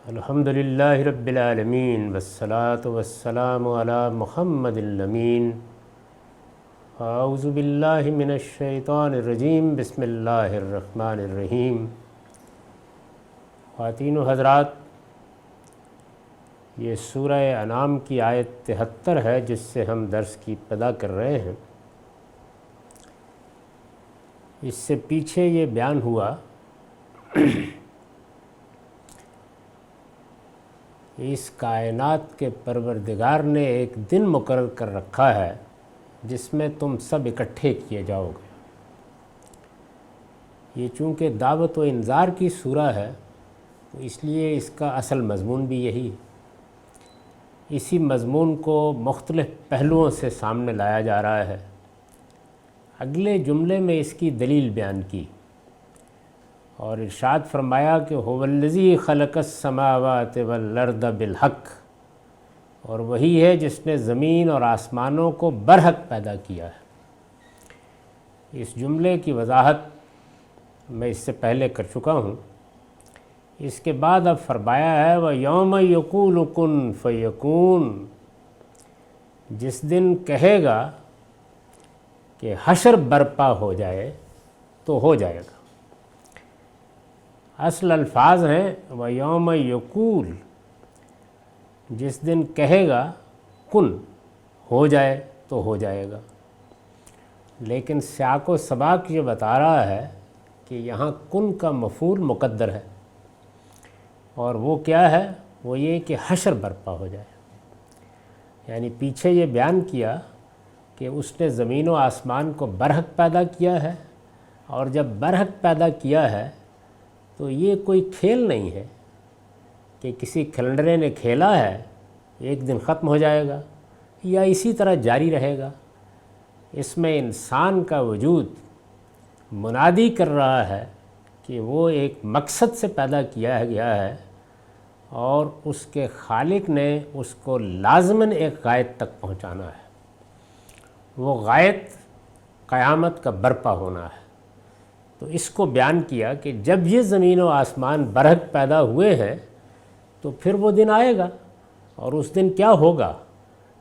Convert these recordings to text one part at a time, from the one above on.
الحمدللہ رب العالمین والصلاة والسلام علی محمد الامین۔ اعوذ باللہ من الشیطان الرجیم، بسم اللہ الرحمن الرحیم۔ خواتین و حضرات، یہ سورہ انعام کی آیت 73 ہے جس سے ہم درس کی ابتدا کر رہے ہیں۔ اس سے پیچھے یہ بیان ہوا اس کائنات کے پروردگار نے ایک دن مقرر کر رکھا ہے جس میں تم سب اکٹھے کیے جاؤ گے۔ یہ چونکہ دعوت و انذار کی سورہ ہے تو اس لیے اس کا اصل مضمون بھی یہی ہے۔ اسی مضمون کو مختلف پہلوؤں سے سامنے لایا جا رہا ہے۔ اگلے جملے میں اس کی دلیل بیان کی اور ارشاد فرمایا کہ هو الذی خلق السماوات والارض بالحق، اور وہی ہے جس نے زمین اور آسمانوں کو برحق پیدا کیا ہے۔ اس جملے کی وضاحت میں اس سے پہلے کر چکا ہوں۔ اس کے بعد اب فرمایا ہے وَيَوْمَ يَقُولُ كُن فَيَكُونُ، جس دن کہے گا کہ حشر برپا ہو جائے تو ہو جائے گا۔ اصل الفاظ ہیں وَيَوْمَ يَقُولُ، جس دن کہے گا کن ہو جائے تو ہو جائے گا، لیکن سیاق و سباق یہ بتا رہا ہے کہ یہاں کن کا مفعول مقدر ہے، اور وہ کیا ہے؟ وہ یہ کہ حشر برپا ہو جائے۔ یعنی پیچھے یہ بیان کیا کہ اس نے زمین و آسمان کو برحق پیدا کیا ہے، اور جب برحق پیدا کیا ہے تو یہ کوئی کھیل نہیں ہے کہ کسی کھلنڈرے نے کھیلا ہے ایک دن ختم ہو جائے گا یا اسی طرح جاری رہے گا۔ اس میں انسان کا وجود منادی کر رہا ہے کہ وہ ایک مقصد سے پیدا کیا گیا ہے، اور اس کے خالق نے اس کو لازماً ایک غایت تک پہنچانا ہے۔ وہ غایت قیامت کا برپا ہونا ہے۔ تو اس کو بیان کیا کہ جب یہ زمین و آسمان برحق پیدا ہوئے ہیں تو پھر وہ دن آئے گا، اور اس دن کیا ہوگا؟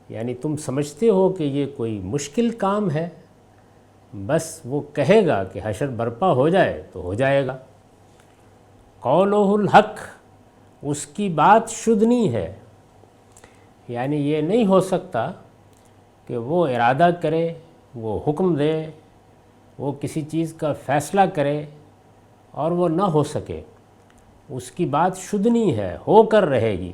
یعنی تم سمجھتے ہو کہ یہ کوئی مشکل کام ہے، بس وہ کہے گا کہ حشر برپا ہو جائے تو ہو جائے گا۔ قولہ الحق، اس کی بات شدنی ہے۔ یعنی یہ نہیں ہو سکتا کہ وہ ارادہ کرے، وہ حکم دے، وہ کسی چیز کا فیصلہ کرے اور وہ نہ ہو سکے۔ اس کی بات شدنی ہے، ہو کر رہے گی۔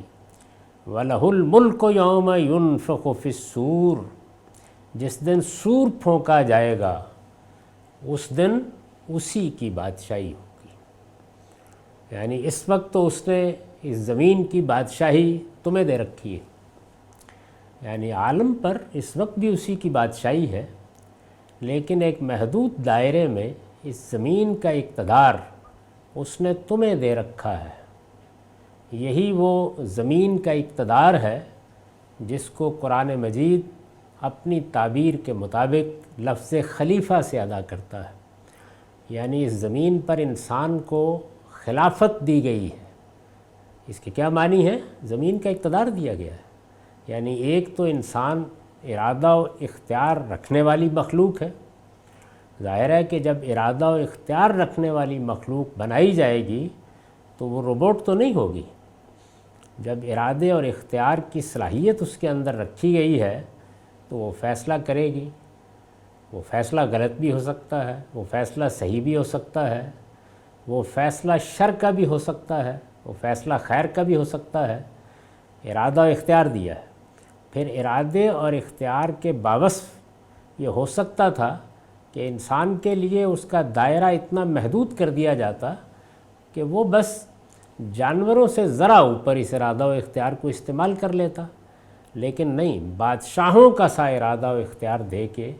وَلَهُ الْمُلْكُ يَوْمَ يُنفَخُ فِي الصُّورِ، جس دن سور پھونکا جائے گا اس دن اسی کی بادشاہی ہوگی۔ یعنی اس وقت تو اس نے اس زمین کی بادشاہی تمہیں دے رکھی ہے، یعنی عالم پر اس وقت بھی اسی کی بادشاہی ہے، لیکن ایک محدود دائرے میں اس زمین کا اقتدار اس نے تمہیں دے رکھا ہے۔ یہی وہ زمین کا اقتدار ہے جس کو قرآن مجید اپنی تعبیر کے مطابق لفظ خلیفہ سے ادا کرتا ہے۔ یعنی اس زمین پر انسان کو خلافت دی گئی ہے۔ اس کے کیا معنی ہے؟ زمین کا اقتدار دیا گیا ہے۔ یعنی ایک تو انسان ارادہ و اختیار رکھنے والی مخلوق ہے۔ ظاہر ہے کہ جب ارادہ و اختیار رکھنے والی مخلوق بنائی جائے گی تو وہ روبوٹ تو نہیں ہوگی۔ جب ارادے اور اختیار کی صلاحیت اس کے اندر رکھی گئی ہے تو وہ فیصلہ کرے گی۔ وہ فیصلہ غلط بھی ہو سکتا ہے، وہ فیصلہ صحیح بھی ہو سکتا ہے، وہ فیصلہ شر کا بھی ہو سکتا ہے، وہ فیصلہ خیر کا بھی ہو سکتا ہے۔ ارادہ و اختیار دیا ہے۔ پھر ارادے اور اختیار کے باوصف یہ ہو سکتا تھا کہ انسان کے لیے اس کا دائرہ اتنا محدود کر دیا جاتا کہ وہ بس جانوروں سے ذرا اوپر اس ارادہ و اختیار کو استعمال کر لیتا، لیکن نہیں، بادشاہوں کا سا ارادہ و اختیار دے کے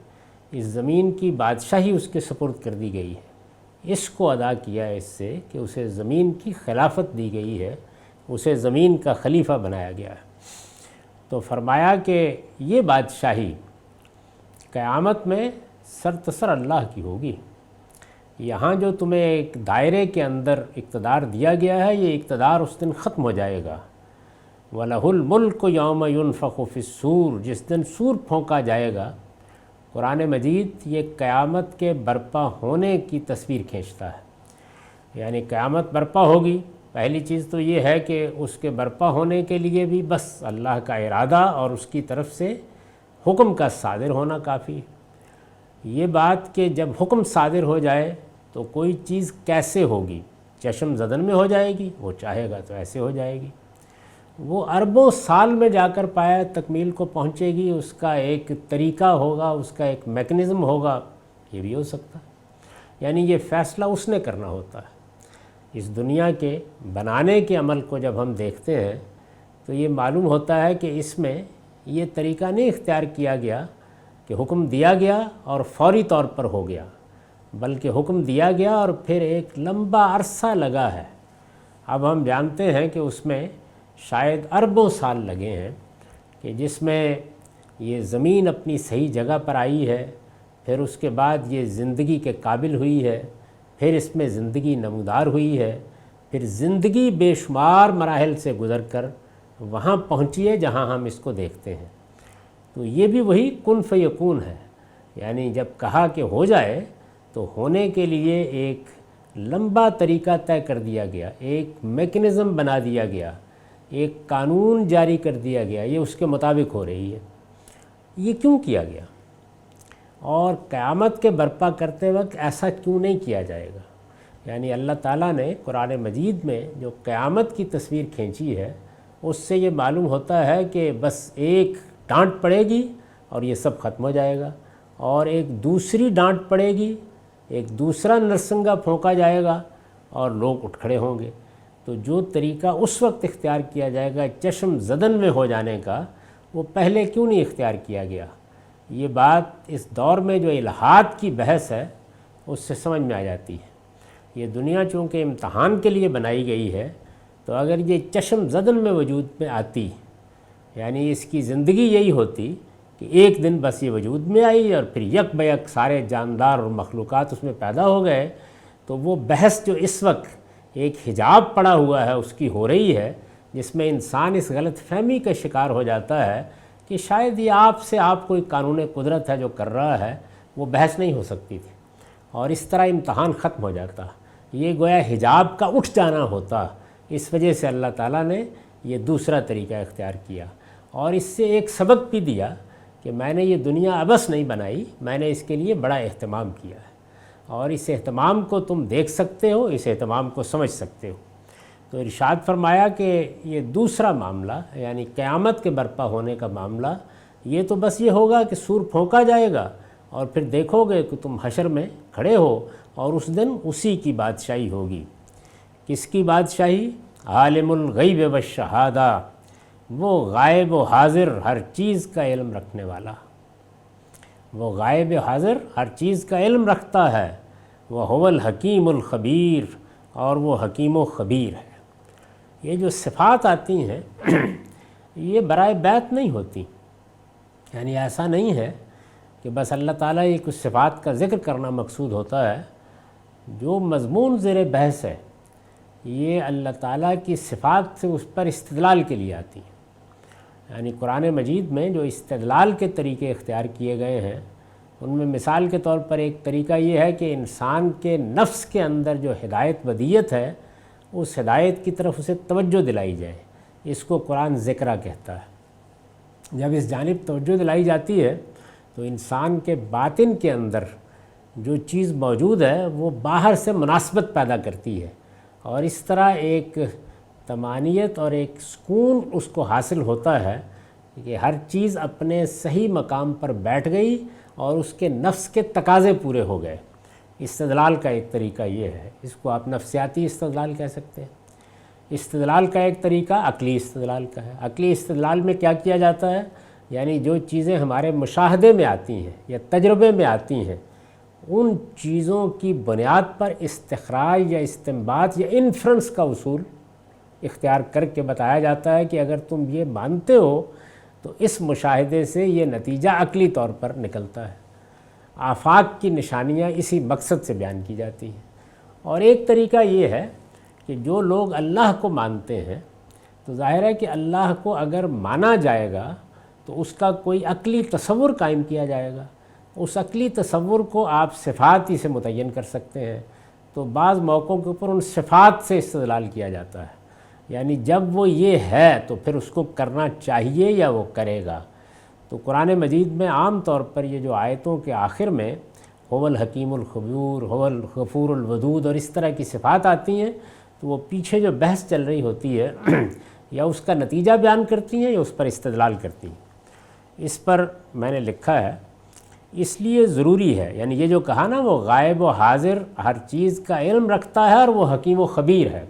اس زمین کی بادشاہی اس کے سپرد کر دی گئی ہے۔ اس کو ادا کیا ہے اس سے کہ اسے زمین کی خلافت دی گئی ہے، اسے زمین کا خلیفہ بنایا گیا ہے۔ تو فرمایا کہ یہ بادشاہی قیامت میں سرتسر اللہ کی ہوگی۔ یہاں جو تمہیں ایک دائرے کے اندر اقتدار دیا گیا ہے، یہ اقتدار اس دن ختم ہو جائے گا۔ وَلَهُ الْمُلْكُ يَوْمَ يُنفَخُ فِي الصُّورِ، جس دن سور پھونکا جائے گا۔ قرآن مجید یہ قیامت کے برپا ہونے کی تصویر کھینچتا ہے، یعنی قیامت برپا ہوگی۔ پہلی چیز تو یہ ہے کہ اس کے برپا ہونے کے لیے بھی بس اللہ کا ارادہ اور اس کی طرف سے حکم کا صادر ہونا کافی ہے۔ یہ بات کہ جب حکم صادر ہو جائے تو کوئی چیز کیسے ہوگی، چشم زدن میں ہو جائے گی، وہ چاہے گا تو ایسے ہو جائے گی، وہ اربوں سال میں جا کر پایا تکمیل کو پہنچے گی، اس کا ایک طریقہ ہوگا، اس کا ایک میکنزم ہوگا، یہ بھی ہو سکتا ہے۔ یعنی یہ فیصلہ اس نے کرنا ہوتا ہے۔ اس دنیا کے بنانے کے عمل کو جب ہم دیکھتے ہیں تو یہ معلوم ہوتا ہے کہ اس میں یہ طریقہ نہیں اختیار کیا گیا کہ حکم دیا گیا اور فوری طور پر ہو گیا، بلکہ حکم دیا گیا اور پھر ایک لمبا عرصہ لگا ہے۔ اب ہم جانتے ہیں کہ اس میں شاید اربوں سال لگے ہیں، کہ جس میں یہ زمین اپنی صحیح جگہ پر آئی ہے، پھر اس کے بعد یہ زندگی کے قابل ہوئی ہے، پھر اس میں زندگی نمودار ہوئی ہے، پھر زندگی بے شمار مراحل سے گزر کر وہاں پہنچی ہے جہاں ہم اس کو دیکھتے ہیں۔ تو یہ بھی وہی کن فیکون ہے، یعنی جب کہا کہ ہو جائے تو ہونے کے لیے ایک لمبا طریقہ طے کر دیا گیا، ایک میکنزم بنا دیا گیا، ایک قانون جاری کر دیا گیا، یہ اس کے مطابق ہو رہی ہے۔ یہ کیوں کیا گیا اور قیامت کے برپا کرتے وقت ایسا کیوں نہیں کیا جائے گا؟ یعنی اللہ تعالیٰ نے قرآن مجید میں جو قیامت کی تصویر کھینچی ہے، اس سے یہ معلوم ہوتا ہے کہ بس ایک ڈانٹ پڑے گی اور یہ سب ختم ہو جائے گا، اور ایک دوسری ڈانٹ پڑے گی، ایک دوسرا نرسنگا پھونکا جائے گا اور لوگ اٹھ کھڑے ہوں گے۔ تو جو طریقہ اس وقت اختیار کیا جائے گا چشم زدن میں ہو جانے کا، وہ پہلے کیوں نہیں اختیار کیا گیا؟ یہ بات اس دور میں جو الہات کی بحث ہے اس سے سمجھ میں آ جاتی ہے۔ یہ دنیا چونکہ امتحان کے لیے بنائی گئی ہے، تو اگر یہ چشم زدن میں وجود میں آتی، یعنی اس کی زندگی یہی ہوتی کہ ایک دن بس یہ وجود میں آئی اور پھر یک بیک سارے جاندار اور مخلوقات اس میں پیدا ہو گئے، تو وہ بحث جو اس وقت ایک حجاب پڑا ہوا ہے اس کی ہو رہی ہے، جس میں انسان اس غلط فہمی کا شکار ہو جاتا ہے کہ شاید یہ آپ کوئی قانون قدرت ہے جو کر رہا ہے، وہ بحث نہیں ہو سکتی تھی، اور اس طرح امتحان ختم ہو جاتا۔ یہ گویا حجاب کا اٹھ جانا ہوتا، اس وجہ سے اللہ تعالیٰ نے یہ دوسرا طریقہ اختیار کیا، اور اس سے ایک سبق بھی دیا کہ میں نے یہ دنیا ابس نہیں بنائی، میں نے اس کے لیے بڑا اہتمام کیا ہے، اور اس اہتمام کو تم دیکھ سکتے ہو، اس اہتمام کو سمجھ سکتے ہو۔ تو ارشاد فرمایا کہ یہ دوسرا معاملہ، یعنی قیامت کے برپا ہونے کا معاملہ، یہ تو بس یہ ہوگا کہ سور پھونکا جائے گا اور پھر دیکھو گے کہ تم حشر میں کھڑے ہو، اور اس دن اسی کی بادشاہی ہوگی۔ کس کی بادشاہی؟ عالم الغیب والشہادہ، وہ غائب و حاضر ہر چیز کا علم رکھنے والا، وہ غائب و حاضر ہر چیز کا علم رکھتا ہے، وہ هو الحکیم الخبیر، اور وہ حکیم و خبیر ہے۔ یہ جو صفات آتی ہیں یہ برائے بیت نہیں ہوتی، یعنی ایسا نہیں ہے کہ بس اللہ تعالیٰ یہ کچھ صفات کا ذکر کرنا مقصود ہوتا ہے۔ جو مضمون زیر بحث ہے یہ اللہ تعالیٰ کی صفات سے اس پر استدلال کے لیے آتی ہے۔ یعنی قرآن مجید میں جو استدلال کے طریقے اختیار کیے گئے ہیں، ان میں مثال کے طور پر ایک طریقہ یہ ہے کہ انسان کے نفس کے اندر جو ہدایت ودیت ہے، اس ہدایت کی طرف اسے توجہ دلائی جائے، اس کو قرآن ذکرہ کہتا ہے۔ جب اس جانب توجہ دلائی جاتی ہے تو انسان کے باطن کے اندر جو چیز موجود ہے وہ باہر سے مناسبت پیدا کرتی ہے، اور اس طرح ایک طمانینت اور ایک سکون اس کو حاصل ہوتا ہے کہ ہر چیز اپنے صحیح مقام پر بیٹھ گئی اور اس کے نفس کے تقاضے پورے ہو گئے۔ استدلال کا ایک طریقہ یہ ہے، اس کو آپ نفسیاتی استدلال کہہ سکتے ہیں۔ استدلال کا ایک طریقہ عقلی استدلال کا ہے۔ عقلی استدلال میں کیا کیا جاتا ہے؟ یعنی جو چیزیں ہمارے مشاہدے میں آتی ہیں یا تجربے میں آتی ہیں، ان چیزوں کی بنیاد پر استخراج یا استنباط یا انفرنس کا اصول اختیار کر کے بتایا جاتا ہے کہ اگر تم یہ مانتے ہو تو اس مشاہدے سے یہ نتیجہ عقلی طور پر نکلتا ہے۔ آفاق کی نشانیاں اسی مقصد سے بیان کی جاتی ہیں۔ اور ایک طریقہ یہ ہے کہ جو لوگ اللہ کو مانتے ہیں تو ظاہر ہے کہ اللہ کو اگر مانا جائے گا تو اس کا کوئی عقلی تصور قائم کیا جائے گا، اس عقلی تصور کو آپ صفات ہی سے متعین کر سکتے ہیں۔ تو بعض موقعوں کے اوپر ان صفات سے استدلال کیا جاتا ہے، یعنی جب وہ یہ ہے تو پھر اس کو کرنا چاہیے یا وہ کرے گا۔ تو قرآن مجید میں عام طور پر یہ جو آیتوں کے آخر میں هو الحکیم الخبیر، هو الغفور الودود اور اس طرح کی صفات آتی ہیں تو وہ پیچھے جو بحث چل رہی ہوتی ہے یا اس کا نتیجہ بیان کرتی ہیں یا اس پر استدلال کرتی ہیں۔ اس پر میں نے لکھا ہے اس لیے ضروری ہے، یعنی یہ جو کہا نا وہ غائب و حاضر ہر چیز کا علم رکھتا ہے اور وہ حکیم و خبیر ہے،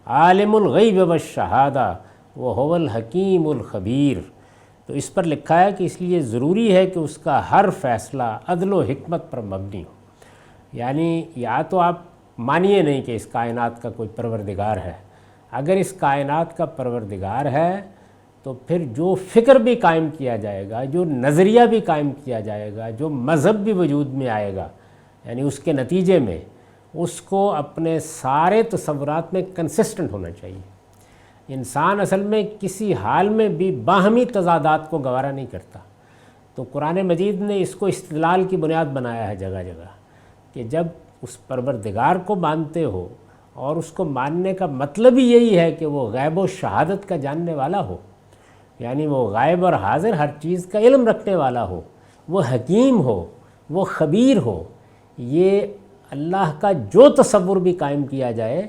عالم الغیب والشہادہ وہ هو الحکیم الخبیر، تو اس پر لکھا ہے کہ اس لیے ضروری ہے کہ اس کا ہر فیصلہ عدل و حکمت پر مبنی ہو۔ یعنی یا تو آپ مانیے نہیں کہ اس کائنات کا کوئی پروردگار ہے، اگر اس کائنات کا پروردگار ہے تو پھر جو فکر بھی قائم کیا جائے گا، جو نظریہ بھی قائم کیا جائے گا، جو مذہب بھی وجود میں آئے گا، یعنی اس کے نتیجے میں اس کو اپنے سارے تصورات میں کنسسٹنٹ ہونا چاہیے۔ انسان اصل میں کسی حال میں بھی باہمی تضادات کو گوارا نہیں کرتا، تو قرآن مجید نے اس کو استدلال کی بنیاد بنایا ہے جگہ جگہ کہ جب اس پروردگار کو مانتے ہو اور اس کو ماننے کا مطلب ہی یہی ہے کہ وہ غیب و شہادت کا جاننے والا ہو، یعنی وہ غائب اور حاضر ہر چیز کا علم رکھنے والا ہو، وہ حکیم ہو، وہ خبیر ہو، یہ اللہ کا جو تصور بھی قائم کیا جائے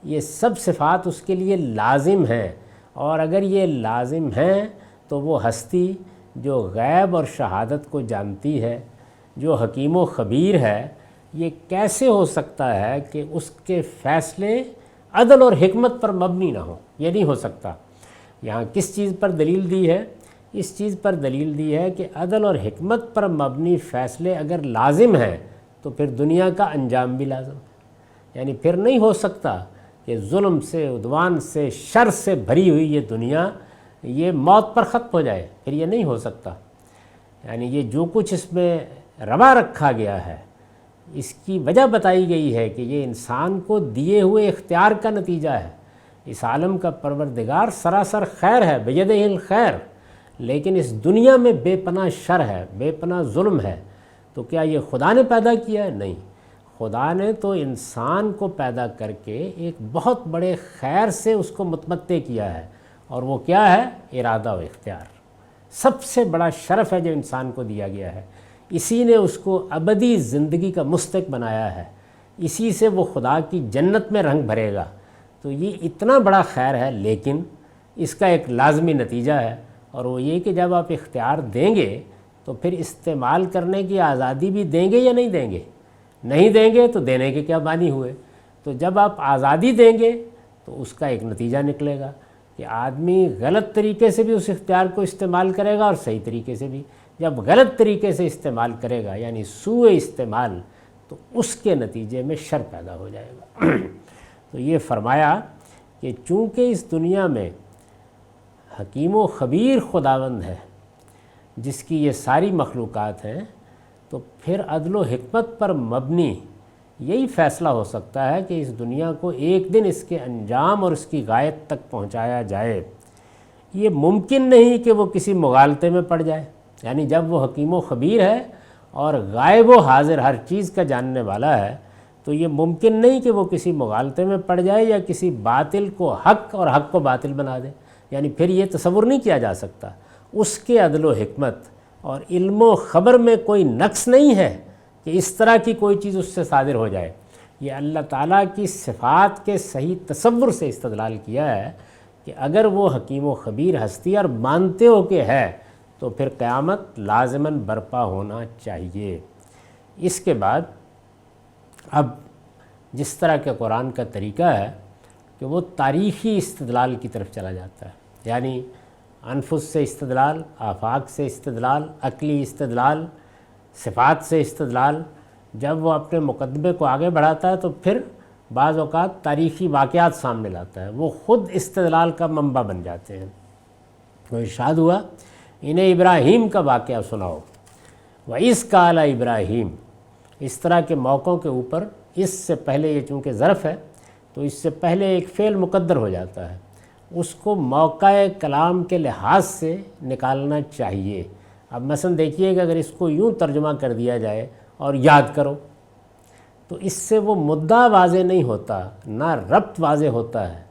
یہ سب صفات اس کے لیے لازم ہیں، اور اگر یہ لازم ہیں تو وہ ہستی جو غیب اور شہادت کو جانتی ہے، جو حکیم و خبیر ہے، یہ کیسے ہو سکتا ہے کہ اس کے فیصلے عدل اور حکمت پر مبنی نہ ہوں؟ یہ نہیں ہو سکتا۔ یہاں کس چیز پر دلیل دی ہے؟ اس چیز پر دلیل دی ہے کہ عدل اور حکمت پر مبنی فیصلے اگر لازم ہیں تو پھر دنیا کا انجام بھی لازم ہے، یعنی پھر نہیں ہو سکتا کہ ظلم سے، عدوان سے، شر سے بھری ہوئی یہ دنیا یہ موت پر ختم ہو جائے، پھر یہ نہیں ہو سکتا۔ یعنی یہ جو کچھ اس میں روا رکھا گیا ہے اس کی وجہ بتائی گئی ہے کہ یہ انسان کو دیے ہوئے اختیار کا نتیجہ ہے۔ اس عالم کا پروردگار سراسر خیر ہے، بیدہ الخیر، لیکن اس دنیا میں بے پناہ شر ہے، بے پناہ ظلم ہے۔ تو کیا یہ خدا نے پیدا کیا ہے؟ نہیں، خدا نے تو انسان کو پیدا کر کے ایک بہت بڑے خیر سے اس کو متمتع کیا ہے، اور وہ کیا ہے؟ ارادہ و اختیار۔ سب سے بڑا شرف ہے جو انسان کو دیا گیا ہے، اسی نے اس کو ابدی زندگی کا مستحق بنایا ہے، اسی سے وہ خدا کی جنت میں رنگ بھرے گا۔ تو یہ اتنا بڑا خیر ہے، لیکن اس کا ایک لازمی نتیجہ ہے، اور وہ یہ کہ جب آپ اختیار دیں گے تو پھر استعمال کرنے کی آزادی بھی دیں گے یا نہیں دیں گے؟ نہیں دیں گے تو دینے کے کیا معنی ہوئے؟ تو جب آپ آزادی دیں گے تو اس کا ایک نتیجہ نکلے گا کہ آدمی غلط طریقے سے بھی اس اختیار کو استعمال کرے گا اور صحیح طریقے سے بھی۔ جب غلط طریقے سے استعمال کرے گا یعنی سوء استعمال، تو اس کے نتیجے میں شر پیدا ہو جائے گا۔ تو یہ فرمایا کہ چونکہ اس دنیا میں حکیم و خبیر خداوند ہے جس کی یہ ساری مخلوقات ہیں، تو پھر عدل و حکمت پر مبنی یہی فیصلہ ہو سکتا ہے کہ اس دنیا کو ایک دن اس کے انجام اور اس کی غایت تک پہنچایا جائے۔ یہ ممکن نہیں کہ وہ کسی مغالطے میں پڑ جائے، یعنی جب وہ حکیم و خبیر ہے اور غائب و حاضر ہر چیز کا جاننے والا ہے تو یہ ممکن نہیں کہ وہ کسی مغالطے میں پڑ جائے یا کسی باطل کو حق اور حق کو باطل بنا دے، یعنی پھر یہ تصور نہیں کیا جا سکتا۔ اس کے عدل و حکمت اور علم و خبر میں کوئی نقص نہیں ہے کہ اس طرح کی کوئی چیز اس سے صادر ہو جائے۔ یہ اللہ تعالیٰ کی صفات کے صحیح تصور سے استدلال کیا ہے کہ اگر وہ حکیم و خبیر ہستی اور مانتے ہو کہ ہے تو پھر قیامت لازماً برپا ہونا چاہیے۔ اس کے بعد اب جس طرح کے قرآن کا طریقہ ہے کہ وہ تاریخی استدلال کی طرف چلا جاتا ہے، یعنی انفس سے استدلال، آفاق سے استدلال، عقلی استدلال، صفات سے استدلال، جب وہ اپنے مقدمے کو آگے بڑھاتا ہے تو پھر بعض اوقات تاریخی واقعات سامنے لاتا ہے، وہ خود استدلال کا منبع بن جاتے ہیں۔ تو ارشاد ہوا انہیں ابراہیم کا واقعہ سناؤ، وَإِذْ قَالَ ابراہیم، اس طرح کے موقعوں کے اوپر اس سے پہلے، یہ چونکہ ظرف ہے تو اس سے پہلے ایک فعل مقدر ہو جاتا ہے، اس کو موقع کلام کے لحاظ سے نکالنا چاہیے۔ اب مثلا دیکھیے کہ اگر اس کو یوں ترجمہ کر دیا جائے اور یاد کرو، تو اس سے وہ مدعا واضح نہیں ہوتا، نہ ربط واضح ہوتا ہے۔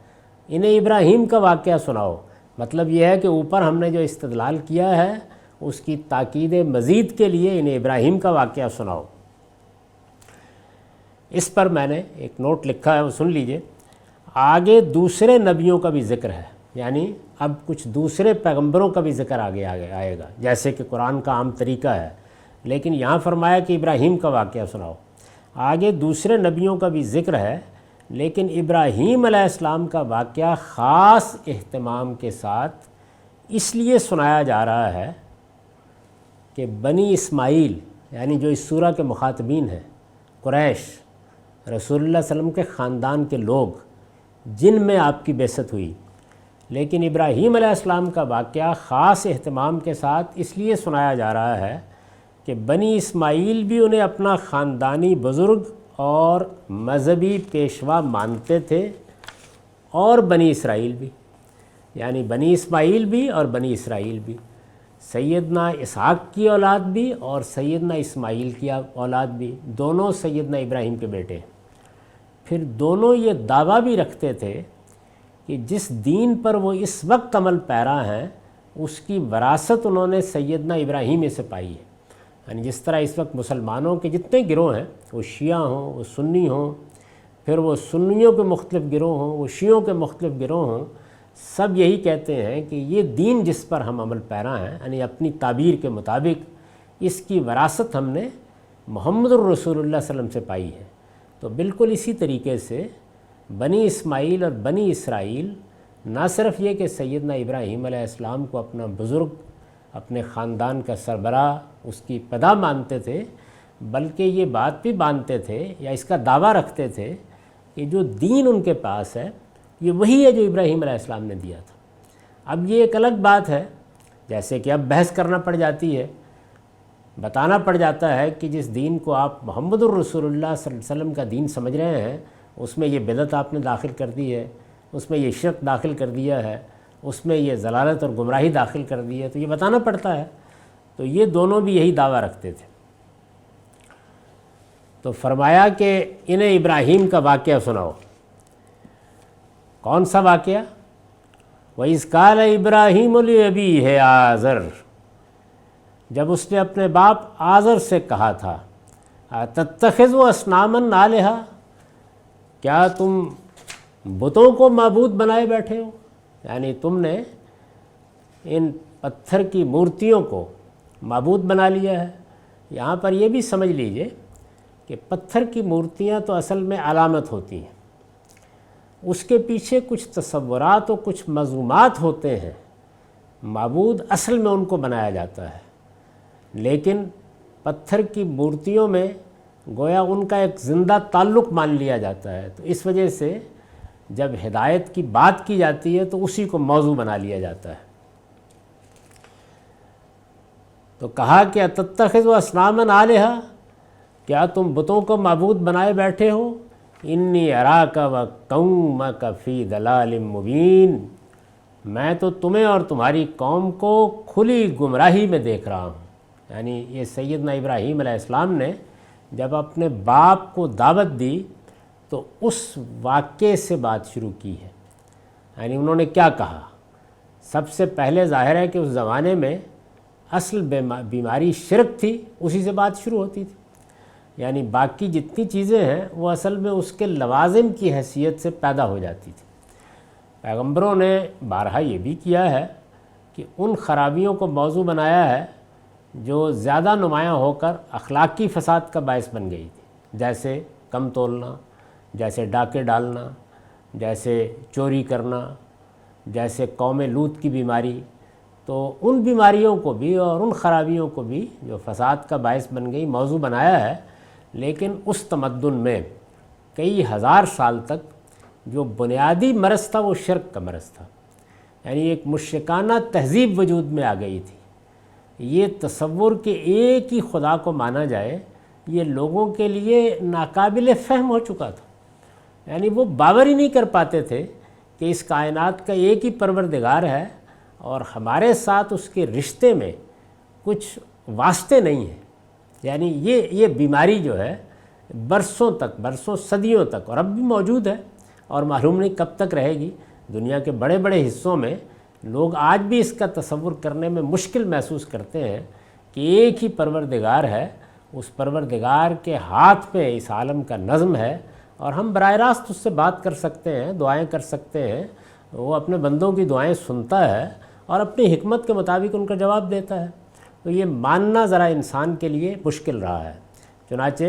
انہیں ابراہیم کا واقعہ سناؤ، مطلب یہ ہے کہ اوپر ہم نے جو استدلال کیا ہے اس کی تاکید مزید کے لیے انہیں ابراہیم کا واقعہ سناؤ۔ اس پر میں نے ایک نوٹ لکھا ہے، وہ سن لیجئے۔ آگے دوسرے نبیوں کا بھی ذکر ہے، یعنی اب کچھ دوسرے پیغمبروں کا بھی ذکر آگے آئے گا، جیسے کہ قرآن کا عام طریقہ ہے، لیکن یہاں فرمایا کہ ابراہیم کا واقعہ سناؤ۔ آگے دوسرے نبیوں کا بھی ذکر ہے، لیکن ابراہیم علیہ السلام کا واقعہ خاص اہتمام کے ساتھ اس لیے سنایا جا رہا ہے کہ بنی اسماعیل، یعنی جو اس سورہ کے مخاطبین ہیں، قریش، رسول اللہ صلی اللہ علیہ وسلم کے خاندان کے لوگ جن میں آپ کی بعثت ہوئی، لیکن ابراہیم علیہ السلام کا واقعہ خاص اہتمام کے ساتھ اس لیے سنایا جا رہا ہے کہ بنی اسماعیل بھی انہیں اپنا خاندانی بزرگ اور مذہبی پیشوا مانتے تھے، اور بنی اسرائیل بھی، یعنی بنی اسماعیل بھی اور بنی اسرائیل بھی، سیدنا اسحاق کی اولاد بھی اور سیدنا اسماعیل کی اولاد بھی، دونوں سیدنا ابراہیم کے بیٹے۔ پھر دونوں یہ دعویٰ بھی رکھتے تھے کہ جس دین پر وہ اس وقت عمل پیرا ہیں اس کی وراثت انہوں نے سیدنا ابراہیم سے پائی ہے۔ یعنی جس طرح اس وقت مسلمانوں کے جتنے گروہ ہیں، وہ شیعہ ہوں، وہ سنی ہوں، پھر وہ سنیوں کے مختلف گروہ ہوں، وہ شیعوں کے مختلف گروہ ہوں، سب یہی کہتے ہیں کہ یہ دین جس پر ہم عمل پیرا ہیں، یعنی اپنی تعبیر کے مطابق اس کی وراثت ہم نے محمد الرسول اللہ صلی اللہ علیہ وسلم سے پائی ہے۔ تو بالکل اسی طریقے سے بنی اسماعیل اور بنی اسرائیل نہ صرف یہ کہ سیدنا ابراہیم علیہ السلام کو اپنا بزرگ، اپنے خاندان کا سربراہ، اس کی پدہ مانتے تھے، بلکہ یہ بات بھی مانتے تھے یا اس کا دعویٰ رکھتے تھے کہ جو دین ان کے پاس ہے یہ وہی ہے جو ابراہیم علیہ السلام نے دیا تھا۔ اب یہ ایک الگ بات ہے، جیسے کہ اب بحث کرنا پڑ جاتی ہے، بتانا پڑ جاتا ہے کہ جس دین کو آپ محمد الرسول اللہ صلی اللہ علیہ وسلم کا دین سمجھ رہے ہیں اس میں یہ بدعت آپ نے داخل کر دی ہے، اس میں یہ شرک داخل کر دیا ہے، اس میں یہ ضلالت اور گمراہی داخل کر دی ہے، تو یہ بتانا پڑتا ہے۔ تو یہ دونوں بھی یہی دعویٰ رکھتے تھے۔ تو فرمایا کہ انہیں ابراہیم کا واقعہ سناؤ۔ کون سا واقعہ؟ وَإِذْ قَالَ إِبْرَاهِيمُ لِأَبِيهِ آزر، جب اس نے اپنے باپ آزر سے کہا تھا، أَتَتَّخِذُ أَصْنَامًا آلِهَةً، کیا تم بتوں کو معبود بنائے بیٹھے ہو؟ یعنی تم نے ان پتھر کی مورتیوں کو معبود بنا لیا ہے۔ یہاں پر یہ بھی سمجھ لیجئے کہ پتھر کی مورتیاں تو اصل میں علامت ہوتی ہیں، اس کے پیچھے کچھ تصورات و کچھ مضمومات ہوتے ہیں، معبود اصل میں ان کو بنایا جاتا ہے، لیکن پتھر کی مورتیوں میں گویا ان کا ایک زندہ تعلق مان لیا جاتا ہے، تو اس وجہ سے جب ہدایت کی بات کی جاتی ہے تو اسی کو موضوع بنا لیا جاتا ہے۔ تو کہا کہ أَتَتَّخِذُ أَصْنَامًا آلِهَةً، کیا تم بتوں کو معبود بنائے بیٹھے ہو؟ إِنِّي أَرَاكَ وَقَوْمَكَ فِي ضَلَالٍ مُبِينٍ، میں تو تمہیں اور تمہاری قوم کو کھلی گمراہی میں دیکھ رہا ہوں۔ یعنی یہ سیدنا ابراہیم علیہ السلام نے جب اپنے باپ کو دعوت دی تو اس واقعے سے بات شروع کی ہے۔ یعنی انہوں نے کیا کہا؟ سب سے پہلے ظاہر ہے کہ اس زمانے میں اصل بیماری شرک تھی، اسی سے بات شروع ہوتی تھی، یعنی باقی جتنی چیزیں ہیں وہ اصل میں اس کے لوازم کی حیثیت سے پیدا ہو جاتی تھی۔ پیغمبروں نے بارہا یہ بھی کیا ہے کہ ان خرابیوں کو موضوع بنایا ہے جو زیادہ نمایاں ہو کر اخلاقی فساد کا باعث بن گئی تھی، جیسے کم تولنا، جیسے ڈاکے ڈالنا، جیسے چوری کرنا، جیسے قوم لوط کی بیماری۔ تو ان بیماریوں کو بھی اور ان خرابیوں کو بھی جو فساد کا باعث بن گئی موضوع بنایا ہے، لیکن اس تمدن میں کئی ہزار سال تک جو بنیادی مرض تھا وہ شرک کا مرض تھا، یعنی ایک مشرکانہ تہذیب وجود میں آ گئی تھی۔ یہ تصور کہ ایک ہی خدا کو مانا جائے یہ لوگوں کے لیے ناقابل فہم ہو چکا تھا، یعنی وہ باور ہی نہیں کر پاتے تھے کہ اس کائنات کا ایک ہی پروردگار ہے اور ہمارے ساتھ اس کے رشتے میں کچھ واسطے نہیں ہیں۔ یعنی یہ بیماری جو ہے برسوں صدیوں تک اور اب بھی موجود ہے اور معلوم نہیں کب تک رہے گی۔ دنیا کے بڑے بڑے حصوں میں لوگ آج بھی اس کا تصور کرنے میں مشکل محسوس کرتے ہیں کہ ایک ہی پروردگار ہے، اس پروردگار کے ہاتھ میں اس عالم کا نظم ہے اور ہم براہ راست اس سے بات کر سکتے ہیں، دعائیں کر سکتے ہیں، وہ اپنے بندوں کی دعائیں سنتا ہے اور اپنی حکمت کے مطابق ان کا جواب دیتا ہے۔ تو یہ ماننا ذرا انسان کے لیے مشکل رہا ہے۔ چنانچہ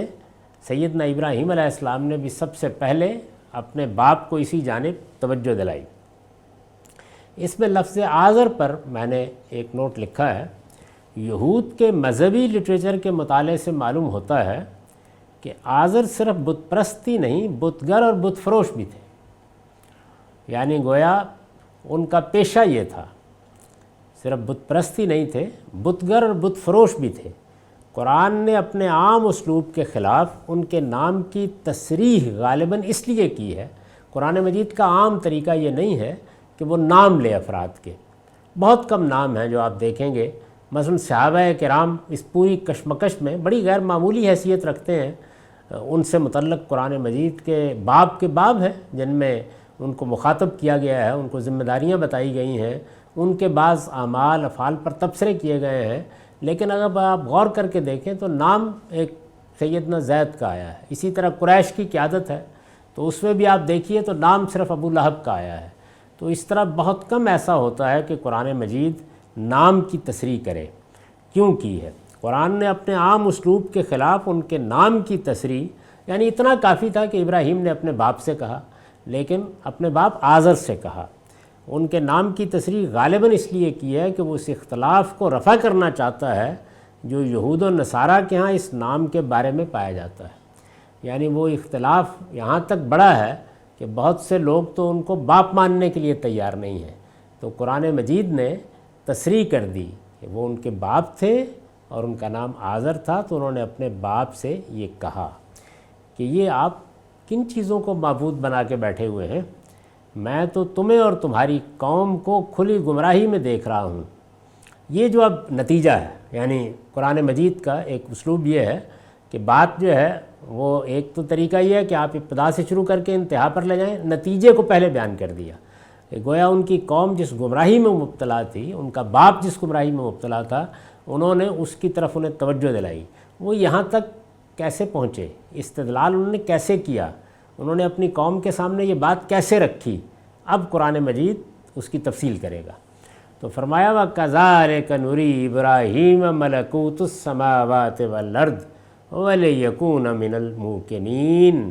سیدنا ابراہیم علیہ السلام نے بھی سب سے پہلے اپنے باپ کو اسی جانب توجہ دلائی۔ اس میں لفظ آزر پر میں نے ایک نوٹ لکھا ہے، یہود کے مذہبی لٹریچر کے مطالعے سے معلوم ہوتا ہے کہ آزر صرف بت پرستی نہیں، بتگر اور بت فروش بھی تھے، یعنی گویا ان کا پیشہ یہ تھا، صرف بت پرستی نہیں تھے، بتگر اور بت فروش بھی تھے۔ قرآن نے اپنے عام اسلوب کے خلاف ان کے نام کی تصریح غالباً اس لیے کی ہے، قرآن مجید کا عام طریقہ یہ نہیں ہے کہ وہ نام لے افراد کے، بہت کم نام ہیں جو آپ دیکھیں گے، مثلا صحابہ کرام اس پوری کشمکش میں بڑی غیر معمولی حیثیت رکھتے ہیں، ان سے متعلق قرآن مجید کے باب ہیں جن میں ان کو مخاطب کیا گیا ہے، ان کو ذمہ داریاں بتائی گئی ہیں، ان کے بعض اعمال افعال پر تبصرے کیے گئے ہیں، لیکن اگر آپ غور کر کے دیکھیں تو نام ایک سیدنا زید کا آیا ہے۔ اسی طرح قریش کی قیادت ہے تو اس میں بھی آپ دیکھیے تو نام صرف ابو لہب کا آیا ہے۔ تو اس طرح بہت کم ایسا ہوتا ہے کہ قرآن مجید نام کی تصریح کرے۔ کیوں کی ہے؟ قرآن نے اپنے عام اسلوب کے خلاف ان کے نام کی تصریح، یعنی اتنا کافی تھا کہ ابراہیم نے اپنے باپ سے کہا، لیکن اپنے باپ آزر سے کہا۔ ان کے نام کی تصریح غالباً اس لیے کی ہے کہ وہ اس اختلاف کو رفع کرنا چاہتا ہے جو یہود و نصارہ کے ہاں اس نام کے بارے میں پایا جاتا ہے۔ یعنی وہ اختلاف یہاں تک بڑا ہے کہ بہت سے لوگ تو ان کو باپ ماننے کے لیے تیار نہیں ہیں، تو قرآن مجید نے تصریح کر دی کہ وہ ان کے باپ تھے اور ان کا نام آزر تھا، تو انہوں نے اپنے باپ سے یہ کہا کہ یہ آپ کن چیزوں کو معبود بنا کے بیٹھے ہوئے ہیں؟ میں تو تمہیں اور تمہاری قوم کو کھلی گمراہی میں دیکھ رہا ہوں۔ یہ جو اب نتیجہ ہے، یعنی قرآن مجید کا ایک اسلوب یہ ہے کہ بات جو ہے وہ ایک تو طریقہ یہ ہے کہ آپ ابتدا سے شروع کر کے انتہا پر لے جائیں، نتیجے کو پہلے بیان کر دیا کہ گویا ان کی قوم جس گمراہی میں مبتلا تھی، ان کا باپ جس گمراہی میں مبتلا تھا، انہوں نے اس کی طرف انہیں توجہ دلائی۔ وہ یہاں تک کیسے پہنچے، استدلال انہوں نے کیسے کیا، انہوں نے اپنی قوم کے سامنے یہ بات کیسے رکھی، اب قرآن مجید اس کی تفصیل کرے گا۔ تو فرمایا وَكَذَلِكَ نُرِي إِبْرَاهِيمَ مَلَكُوتُ السَّمَاوَاتِ وَالْأَرْضِ وَلِيَكُونَ مِنَ الْمُوقِنِينَ،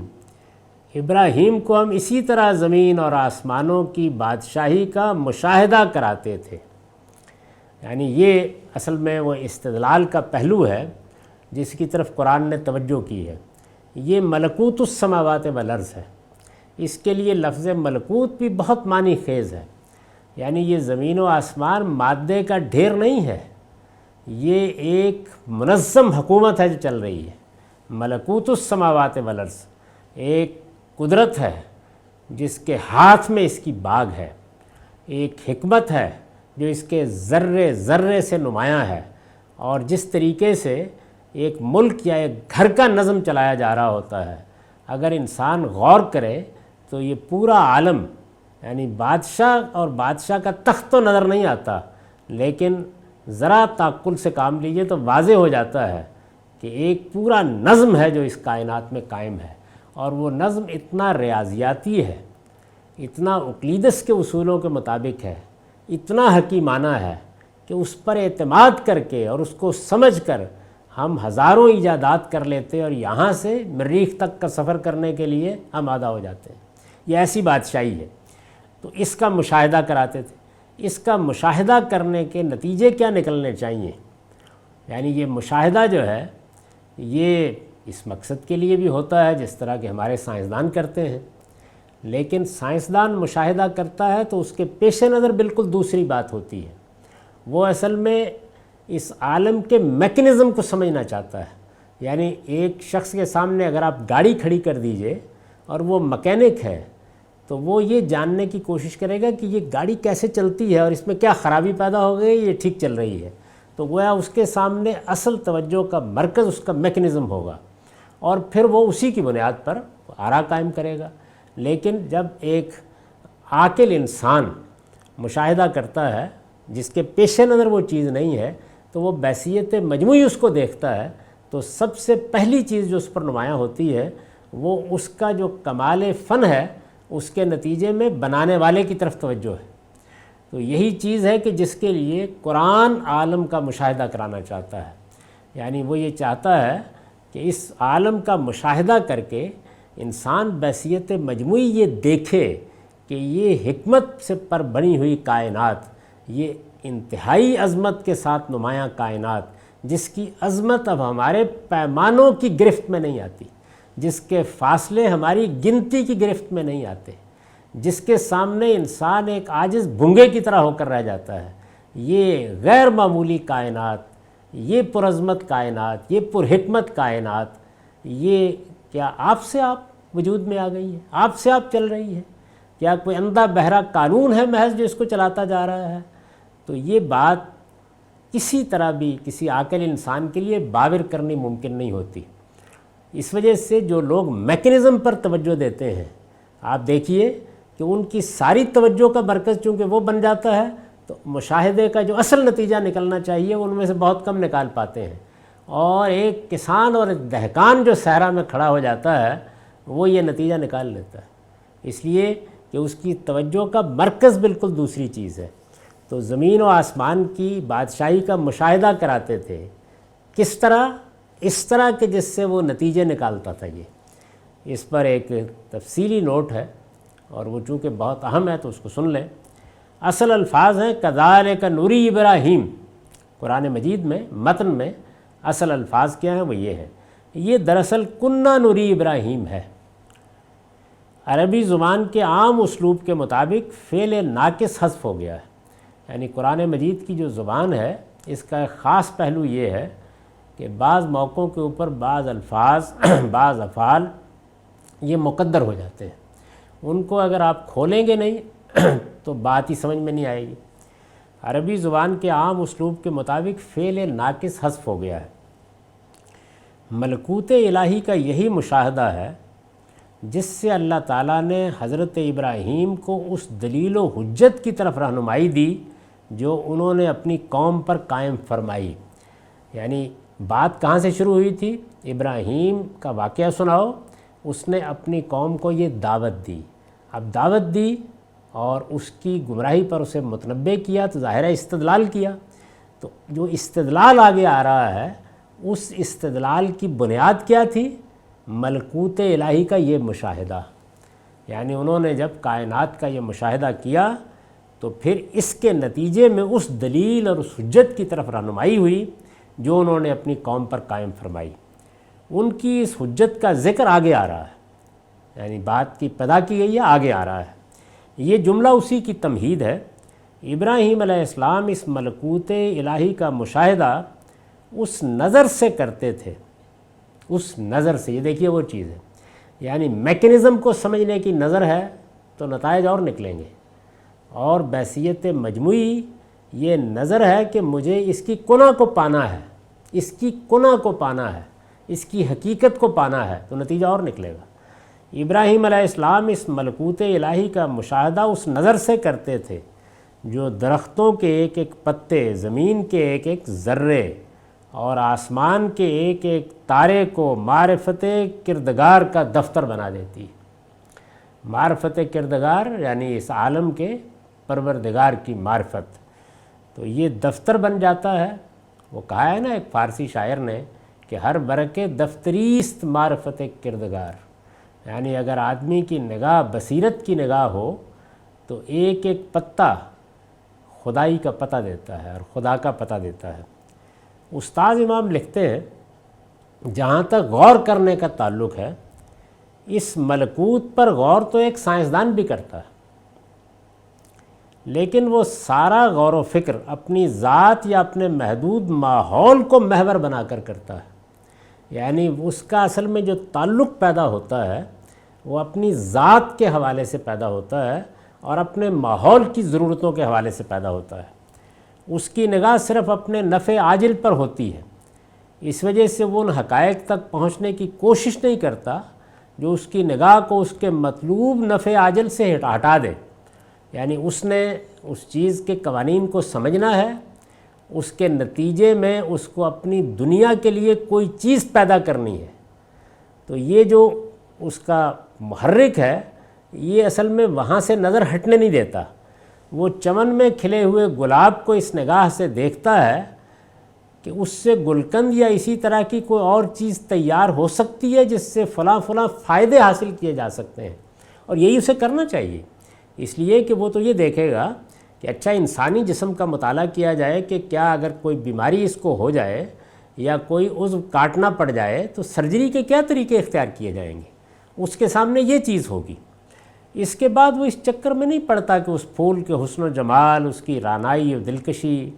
ابراہیم کو ہم اسی طرح زمین اور آسمانوں کی بادشاہی کا مشاہدہ کراتے تھے۔ یعنی یہ اصل میں وہ استدلال کا پہلو ہے جس کی طرف قرآن نے توجہ کی ہے۔ یہ ملکوت السماوات والارض ہے، اس کے لیے لفظ ملکوت بھی بہت معنی خیز ہے، یعنی یہ زمین و آسمان مادے کا ڈھیر نہیں ہے، یہ ایک منظم حکومت ہے جو چل رہی ہے۔ ملکوت السماوات والارض ایک قدرت ہے جس کے ہاتھ میں اس کی باغ ہے، ایک حکمت ہے جو اس کے ذرے ذرے سے نمایاں ہے، اور جس طریقے سے ایک ملک یا ایک گھر کا نظم چلایا جا رہا ہوتا ہے، اگر انسان غور کرے تو یہ پورا عالم، یعنی بادشاہ اور بادشاہ کا تخت تو نظر نہیں آتا، لیکن ذرا تعقل سے کام لیجئے تو واضح ہو جاتا ہے کہ ایک پورا نظم ہے جو اس کائنات میں قائم ہے، اور وہ نظم اتنا ریاضیاتی ہے، اتنا اقلیدس کے اصولوں کے مطابق ہے، اتنا حکیمانہ ہے کہ اس پر اعتماد کر کے اور اس کو سمجھ کر ہم ہزاروں ایجادات کر لیتے اور یہاں سے مریخ تک کا سفر کرنے کے لیے آمادہ ہو جاتے ہیں۔ یہ ایسی بادشاہی ہے، تو اس کا مشاہدہ کراتے تھے۔ اس کا مشاہدہ کرنے کے نتیجے کیا نکلنے چاہیے؟ یعنی یہ مشاہدہ جو ہے یہ اس مقصد کے لیے بھی ہوتا ہے جس طرح کہ ہمارے سائنسدان کرتے ہیں، لیکن سائنسدان مشاہدہ کرتا ہے تو اس کے پیش نظر بالکل دوسری بات ہوتی ہے۔ وہ اصل میں اس عالم کے میکنزم کو سمجھنا چاہتا ہے. یعنی ایک شخص کے سامنے اگر آپ گاڑی کھڑی کر دیجئے اور وہ مکینک ہے تو وہ یہ جاننے کی کوشش کرے گا کہ یہ گاڑی کیسے چلتی ہے اور اس میں کیا خرابی پیدا ہو گئی، یہ ٹھیک چل رہی ہے. تو گویا اس کے سامنے اصل توجہ کا مرکز اس کا میکنزم ہوگا اور پھر وہ اسی کی بنیاد پر آراء قائم کرے گا. لیکن جب ایک عاقل انسان مشاہدہ کرتا ہے جس کے پیش نظر وہ چیز نہیں ہے تو وہ بحیثیت مجموعی اس کو دیکھتا ہے تو سب سے پہلی چیز جو اس پر نمایاں ہوتی ہے وہ اس کا جو کمال فن ہے اس کے نتیجے میں بنانے والے کی طرف توجہ ہے. تو یہی چیز ہے کہ جس کے لیے قرآن عالم کا مشاہدہ کرانا چاہتا ہے. یعنی وہ یہ چاہتا ہے کہ اس عالم کا مشاہدہ کر کے انسان بحیثیت مجموعی یہ دیکھے کہ یہ حکمت سے پر بنی ہوئی کائنات، یہ انتہائی عظمت کے ساتھ نمایاں کائنات جس کی عظمت اب ہمارے پیمانوں کی گرفت میں نہیں آتی، جس کے فاصلے ہماری گنتی کی گرفت میں نہیں آتے، جس کے سامنے انسان ایک عاجز بھونگے کی طرح ہو کر رہ جاتا ہے، یہ غیر معمولی کائنات، یہ پرعظمت کائنات، یہ پرحکمت کائنات، یہ کیا آپ سے آپ وجود میں آ گئی ہے، آپ سے آپ چل رہی ہے؟ کیا کوئی اندھا بہرا قانون ہے محض جو اس کو چلاتا جا رہا ہے؟ تو یہ بات کسی طرح بھی کسی عاقل انسان کے لیے باور کرنی ممکن نہیں ہوتی. اس وجہ سے جو لوگ میکنزم پر توجہ دیتے ہیں آپ دیکھیے کہ ان کی ساری توجہ کا مرکز چونکہ وہ بن جاتا ہے تو مشاہدے کا جو اصل نتیجہ نکلنا چاہیے ان میں سے بہت کم نکال پاتے ہیں. اور ایک کسان اور ایک دہقان جو صحرا میں کھڑا ہو جاتا ہے وہ یہ نتیجہ نکال لیتا ہے، اس لیے کہ اس کی توجہ کا مرکز بالکل دوسری چیز ہے. تو زمین و آسمان کی بادشاہی کا مشاہدہ کراتے تھے، کس طرح؟ اس طرح کہ جس سے وہ نتیجے نکالتا تھا. یہ اس پر ایک تفصیلی نوٹ ہے اور وہ چونکہ بہت اہم ہے تو اس کو سن لیں. اصل الفاظ ہیں کذالک نوری ابراہیم. قرآن مجید میں متن میں اصل الفاظ کیا ہیں وہ یہ ہے. یہ دراصل کنہ نوری ابراہیم ہے. عربی زبان کے عام اسلوب کے مطابق فعل ناقص حذف ہو گیا ہے. یعنی قرآن مجید کی جو زبان ہے اس کا ایک خاص پہلو یہ ہے کہ بعض موقعوں کے اوپر بعض الفاظ بعض افعال یہ مقدر ہو جاتے ہیں، ان کو اگر آپ کھولیں گے نہیں تو بات ہی سمجھ میں نہیں آئے گی. عربی زبان کے عام اسلوب کے مطابق فعل ناقص حذف ہو گیا ہے. ملکوت الہی کا یہی مشاہدہ ہے جس سے اللہ تعالیٰ نے حضرت ابراہیم کو اس دلیل و حجت کی طرف رہنمائی دی جو انہوں نے اپنی قوم پر قائم فرمائی. یعنی بات کہاں سے شروع ہوئی تھی؟ ابراہیم کا واقعہ سناؤ، اس نے اپنی قوم کو یہ دعوت دی. اب دعوت دی اور اس کی گمراہی پر اسے متنبہ کیا تو ظاہر استدلال کیا. تو جو استدلال آگے آ رہا ہے اس استدلال کی بنیاد کیا تھی؟ ملکوت الہی کا یہ مشاہدہ. یعنی انہوں نے جب کائنات کا یہ مشاہدہ کیا تو پھر اس کے نتیجے میں اس دلیل اور اس حجت کی طرف رہنمائی ہوئی جو انہوں نے اپنی قوم پر قائم فرمائی. ان کی اس حجت کا ذکر آگے آ رہا ہے، یعنی بات کی پیدا کی گئی ہے، آگے آ رہا ہے. یہ جملہ اسی کی تمہید ہے. ابراہیم علیہ السلام اس ملکوت الہی کا مشاہدہ اس نظر سے کرتے تھے، اس نظر سے. یہ دیکھیے وہ چیز ہے، یعنی میکنزم کو سمجھنے کی نظر ہے تو نتائج اور نکلیں گے، اور بحیثیت مجموعی یہ نظر ہے کہ مجھے اس کی کنہ کو پانا ہے، اس کی کنہ کو پانا ہے، اس کی حقیقت کو پانا ہے تو نتیجہ اور نکلے گا. ابراہیم علیہ السلام اس ملکوت الہی کا مشاہدہ اس نظر سے کرتے تھے جو درختوں کے ایک ایک پتے، زمین کے ایک ایک ذرے اور آسمان کے ایک ایک تارے کو معرفت کردگار کا دفتر بنا دیتی ہے. معرفت کردگار یعنی اس عالم کے پروردگار کی معرفت، تو یہ دفتر بن جاتا ہے. وہ کہا ہے نا ایک فارسی شاعر نے کہ ہر برکے دفتریست معرفت کردگار. یعنی اگر آدمی کی نگاہ بصیرت کی نگاہ ہو تو ایک ایک پتا خدائی کا پتہ دیتا ہے اور خدا کا پتہ دیتا ہے. استاد امام لکھتے ہیں جہاں تک غور کرنے کا تعلق ہے اس ملکوت پر غور تو ایک سائنسدان بھی کرتا ہے، لیکن وہ سارا غور و فکر اپنی ذات یا اپنے محدود ماحول کو محور بنا کر کرتا ہے، یعنی اس کا اصل میں جو تعلق پیدا ہوتا ہے وہ اپنی ذات کے حوالے سے پیدا ہوتا ہے اور اپنے ماحول کی ضرورتوں کے حوالے سے پیدا ہوتا ہے۔ اس کی نگاہ صرف اپنے نفع عاجل پر ہوتی ہے، اس وجہ سے وہ ان حقائق تک پہنچنے کی کوشش نہیں کرتا جو اس کی نگاہ کو اس کے مطلوب نفع عاجل سے ہٹا دے، یعنی اس نے اس چیز کے قوانین کو سمجھنا ہے، اس کے نتیجے میں اس کو اپنی دنیا کے لیے کوئی چیز پیدا کرنی ہے۔ تو یہ جو اس کا محرک ہے یہ اصل میں وہاں سے نظر ہٹنے نہیں دیتا۔ وہ چمن میں کھلے ہوئے گلاب کو اس نگاہ سے دیکھتا ہے کہ اس سے گلقند یا اسی طرح کی کوئی اور چیز تیار ہو سکتی ہے جس سے فلاں فلاں فائدے حاصل کیے جا سکتے ہیں، اور یہی اسے کرنا چاہیے، اس لیے کہ وہ تو یہ دیکھے گا کہ اچھا انسانی جسم کا مطالعہ کیا جائے کہ کیا اگر کوئی بیماری اس کو ہو جائے یا کوئی عضو کاٹنا پڑ جائے تو سرجری کے کیا طریقے اختیار کیے جائیں گے، اس کے سامنے یہ چیز ہوگی۔ اس کے بعد وہ اس چکر میں نہیں پڑتا کہ اس پھول کے حسن و جمال، اس کی رانائی و دلکشی،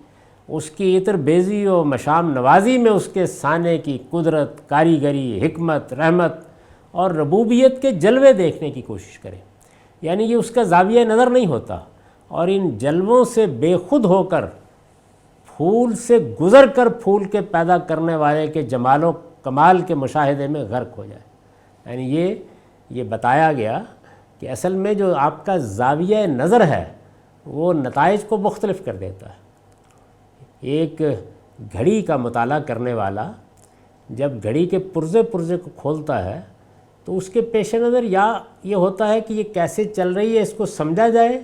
اس کی عطر بیزی و مشام نوازی میں اس کے سانے کی قدرت، کاریگری، حکمت، رحمت اور ربوبیت کے جلوے دیکھنے کی کوشش کرے، یعنی یہ اس کا زاویہ نظر نہیں ہوتا، اور ان جلووں سے بے خود ہو کر پھول سے گزر کر پھول کے پیدا کرنے والے کے جمال و کمال کے مشاہدے میں غرق ہو جائے۔ یعنی یہ بتایا گیا کہ اصل میں جو آپ کا زاویہ نظر ہے وہ نتائج کو مختلف کر دیتا ہے۔ ایک گھڑی کا مطالعہ کرنے والا جب گھڑی کے پرزے کو کھولتا ہے تو اس کے پیش نظر یا یہ ہوتا ہے کہ یہ کیسے چل رہی ہے اس کو سمجھا جائے،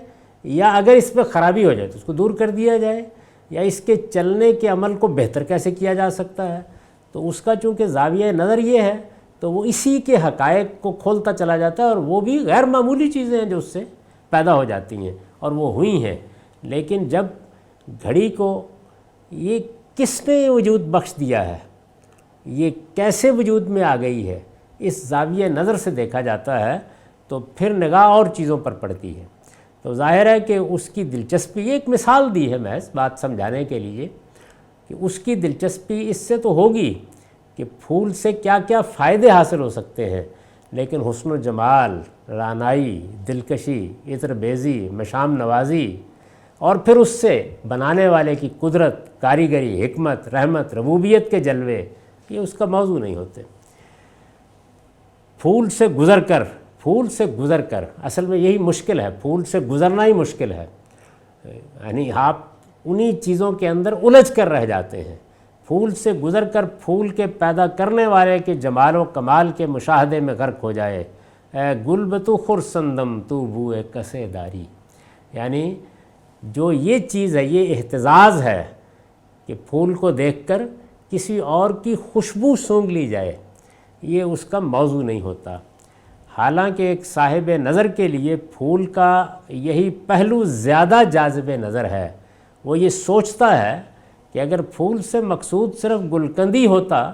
یا اگر اس پہ خرابی ہو جائے تو اس کو دور کر دیا جائے، یا اس کے چلنے کے عمل کو بہتر کیسے کیا جا سکتا ہے۔ تو اس کا چونکہ زاویہ نظر یہ ہے تو وہ اسی کے حقائق کو کھولتا چلا جاتا ہے، اور وہ بھی غیر معمولی چیزیں ہیں جو اس سے پیدا ہو جاتی ہیں اور وہ ہوئی ہیں۔ لیکن جب گھڑی کو یہ کس نے وجود بخش دیا ہے، یہ کیسے وجود میں آ گئی ہے، اس زاویہ نظر سے دیکھا جاتا ہے تو پھر نگاہ اور چیزوں پر پڑتی ہے۔ تو ظاہر ہے کہ اس کی دلچسپی، ایک مثال دی ہے محض بات سمجھانے کے لیے، کہ اس کی دلچسپی اس سے تو ہوگی کہ پھول سے کیا کیا فائدے حاصل ہو سکتے ہیں، لیکن حسن و جمال، رانائی، دلکشی، عطر بیزی، مشام نوازی، اور پھر اس سے بنانے والے کی قدرت، کاریگری، حکمت، رحمت، ربوبیت کے جلوے، یہ اس کا موضوع نہیں ہوتے۔ پھول سے گزر کر اصل میں یہی مشکل ہے، پھول سے گزرنا ہی مشکل ہے، یعنی آپ انہی چیزوں کے اندر الجھ کر رہ جاتے ہیں۔ پھول سے گزر کر پھول کے پیدا کرنے والے کے جمال و کمال کے مشاہدے میں غرق ہو جائے، اے گل بتو خرسندم تو بوئے کسے داری، یعنی جو یہ چیز ہے، یہ احتزاز ہے کہ پھول کو دیکھ کر کسی اور کی خوشبو سونگھ لی جائے، یہ اس کا موضوع نہیں ہوتا۔ حالانکہ ایک صاحب نظر کے لیے پھول کا یہی پہلو زیادہ جاذب نظر ہے۔ وہ یہ سوچتا ہے کہ اگر پھول سے مقصود صرف گلقندی ہوتا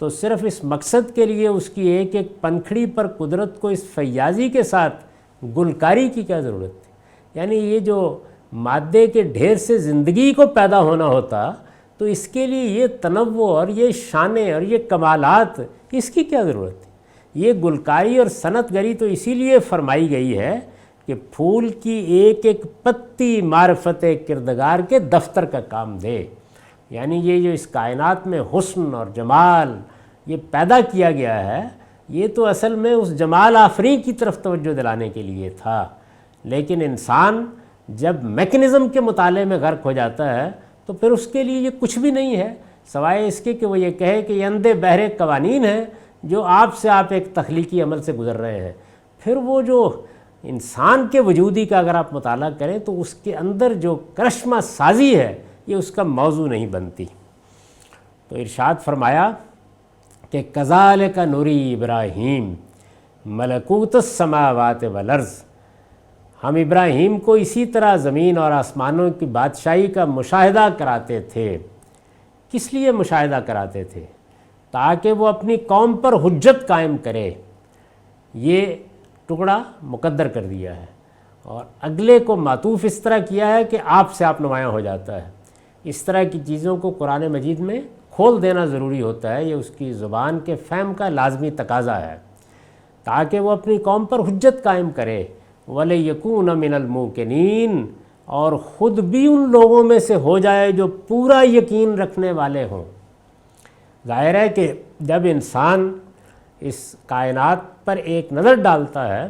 تو صرف اس مقصد کے لیے اس کی ایک ایک پنکھڑی پر قدرت کو اس فیاضی کے ساتھ گلکاری کی کیا ضرورت تھی، یعنی یہ جو مادے کے ڈھیر سے زندگی کو پیدا ہونا ہوتا تو اس کے لیے یہ تنوع اور یہ شانیں اور یہ کمالات، اس کی کیا ضرورت تھی۔ یہ گلکاری اور صنعت گری تو اسی لیے فرمائی گئی ہے کہ پھول کی ایک ایک پتی معرفت کردگار کے دفتر کا کام دے، یعنی یہ جو اس کائنات میں حسن اور جمال یہ پیدا کیا گیا ہے، یہ تو اصل میں اس جمال آفریں کی طرف توجہ دلانے کے لیے تھا۔ لیکن انسان جب میکنزم کے مطالعے میں غرق ہو جاتا ہے تو پھر اس کے لیے یہ کچھ بھی نہیں ہے سوائے اس کے کہ وہ یہ کہے کہ یہ اندھے بہرے قوانین ہیں جو آپ ایک تخلیقی عمل سے گزر رہے ہیں۔ پھر وہ جو انسان کے وجودی کا اگر آپ مطالعہ کریں تو اس کے اندر جو کرشمہ سازی ہے یہ اس کا موضوع نہیں بنتی۔ تو ارشاد فرمایا کہ کذالک نوری ابراہیم ملکوت السماوات والارض، ہم ابراہیم کو اسی طرح زمین اور آسمانوں کی بادشاہی کا مشاہدہ کراتے تھے۔ کس لیے مشاہدہ کراتے تھے؟ تاکہ وہ اپنی قوم پر حجت قائم کرے۔ یہ ٹکڑا مقدر کر دیا ہے، اور اگلے کو معطوف اس طرح کیا ہے کہ آپ سے آپ نمایاں ہو جاتا ہے۔ اس طرح کی چیزوں کو قرآن مجید میں کھول دینا ضروری ہوتا ہے، یہ اس کی زبان کے فہم کا لازمی تقاضا ہے، تاکہ وہ اپنی قوم پر حجت قائم کرے۔ وَلِيَكُونَ مِنَ الْمُوقِنِينَ، اور خود بھی ان لوگوں میں سے ہو جائے جو پورا یقین رکھنے والے ہوں۔ ظاہر ہے کہ جب انسان اس کائنات پر ایک نظر ڈالتا ہے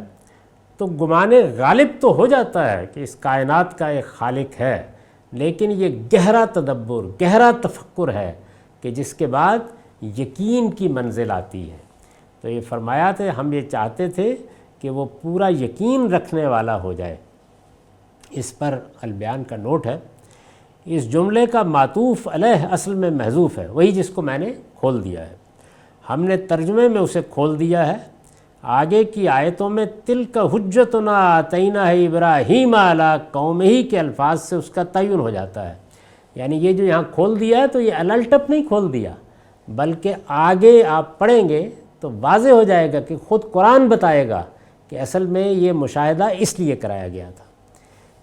تو گمان غالب تو ہو جاتا ہے کہ اس کائنات کا ایک خالق ہے، لیکن یہ گہرا تدبر، گہرا تفکر ہے کہ جس کے بعد یقین کی منزل آتی ہے۔ تو یہ فرمایا تھا، ہم یہ چاہتے تھے کہ وہ پورا یقین رکھنے والا ہو جائے۔ اس پر البیان کا نوٹ ہے، اس جملے کا معطوف علیہ اصل میں محذوف ہے، وہی جس کو میں نے کھول دیا ہے، ہم نے ترجمے میں اسے کھول دیا ہے۔ آگے کی آیتوں میں تلک حجتنا آتیناہ ابراہیم علی قومہ کے الفاظ سے اس کا تعین ہو جاتا ہے، یعنی یہ جو یہاں کھول دیا ہے تو یہ الٹپ نہیں کھول دیا، بلکہ آگے آپ پڑھیں گے تو واضح ہو جائے گا کہ خود قرآن بتائے گا کہ اصل میں یہ مشاہدہ اس لیے کرایا گیا تھا۔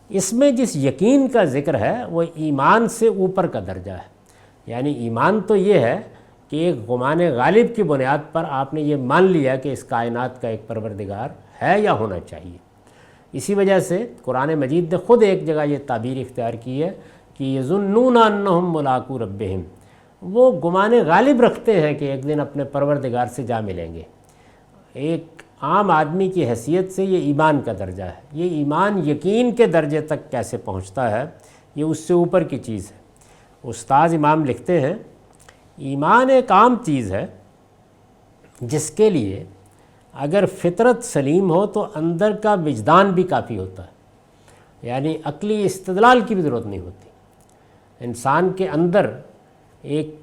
اس میں جس یقین کا ذکر ہے وہ ایمان سے اوپر کا درجہ ہے، یعنی ایمان تو یہ ہے کہ ایک گمان غالب کی بنیاد پر آپ نے یہ مان لیا کہ اس کائنات کا ایک پروردگار ہے یا ہونا چاہیے۔ اسی وجہ سے قرآن مجید نے خود ایک جگہ یہ تعبیر اختیار کی ہے کہ یظنون انہم ملاقو ربہم، وہ گمان غالب رکھتے ہیں کہ ایک دن اپنے پروردگار سے جا ملیں گے۔ ایک عام آدمی کی حیثیت سے یہ ایمان کا درجہ ہے، یہ ایمان یقین کے درجے تک کیسے پہنچتا ہے، یہ اس سے اوپر کی چیز ہے۔ استاذ امام لکھتے ہیں، ایمان ایک عام چیز ہے جس کے لیے اگر فطرت سلیم ہو تو اندر کا وجدان بھی کافی ہوتا ہے، یعنی عقلی استدلال کی بھی ضرورت نہیں ہوتی۔ انسان کے اندر ایک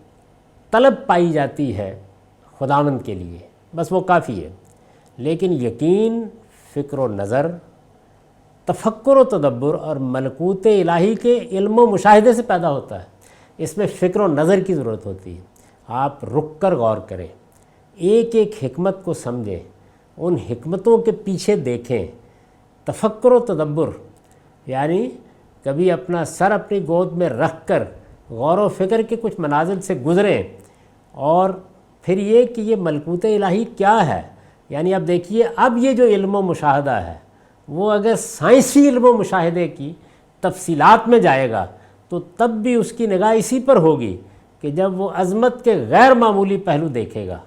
طلب پائی جاتی ہے خداوند کے لیے، بس وہ کافی ہے۔ لیکن یقین فکر و نظر، تفکر و تدبر اور ملکوت الہی کے علم و مشاہدے سے پیدا ہوتا ہے۔ اس میں فکر و نظر کی ضرورت ہوتی ہے، آپ رک کر غور کریں، ایک ایک حکمت کو سمجھیں، ان حکمتوں کے پیچھے دیکھیں۔ تفکر و تدبر یعنی کبھی اپنا سر اپنی گود میں رکھ کر غور و فکر کے کچھ منازل سے گزریں، اور پھر یہ کہ یہ ملکوت الہی کیا ہے۔ یعنی اب دیکھیے، اب یہ جو علم و مشاہدہ ہے وہ اگر سائنسی علم و مشاہدے کی تفصیلات میں جائے گا تو تب بھی اس کی نگاہ اسی پر ہوگی کہ جب وہ عظمت کے غیر معمولی پہلو دیکھے گا،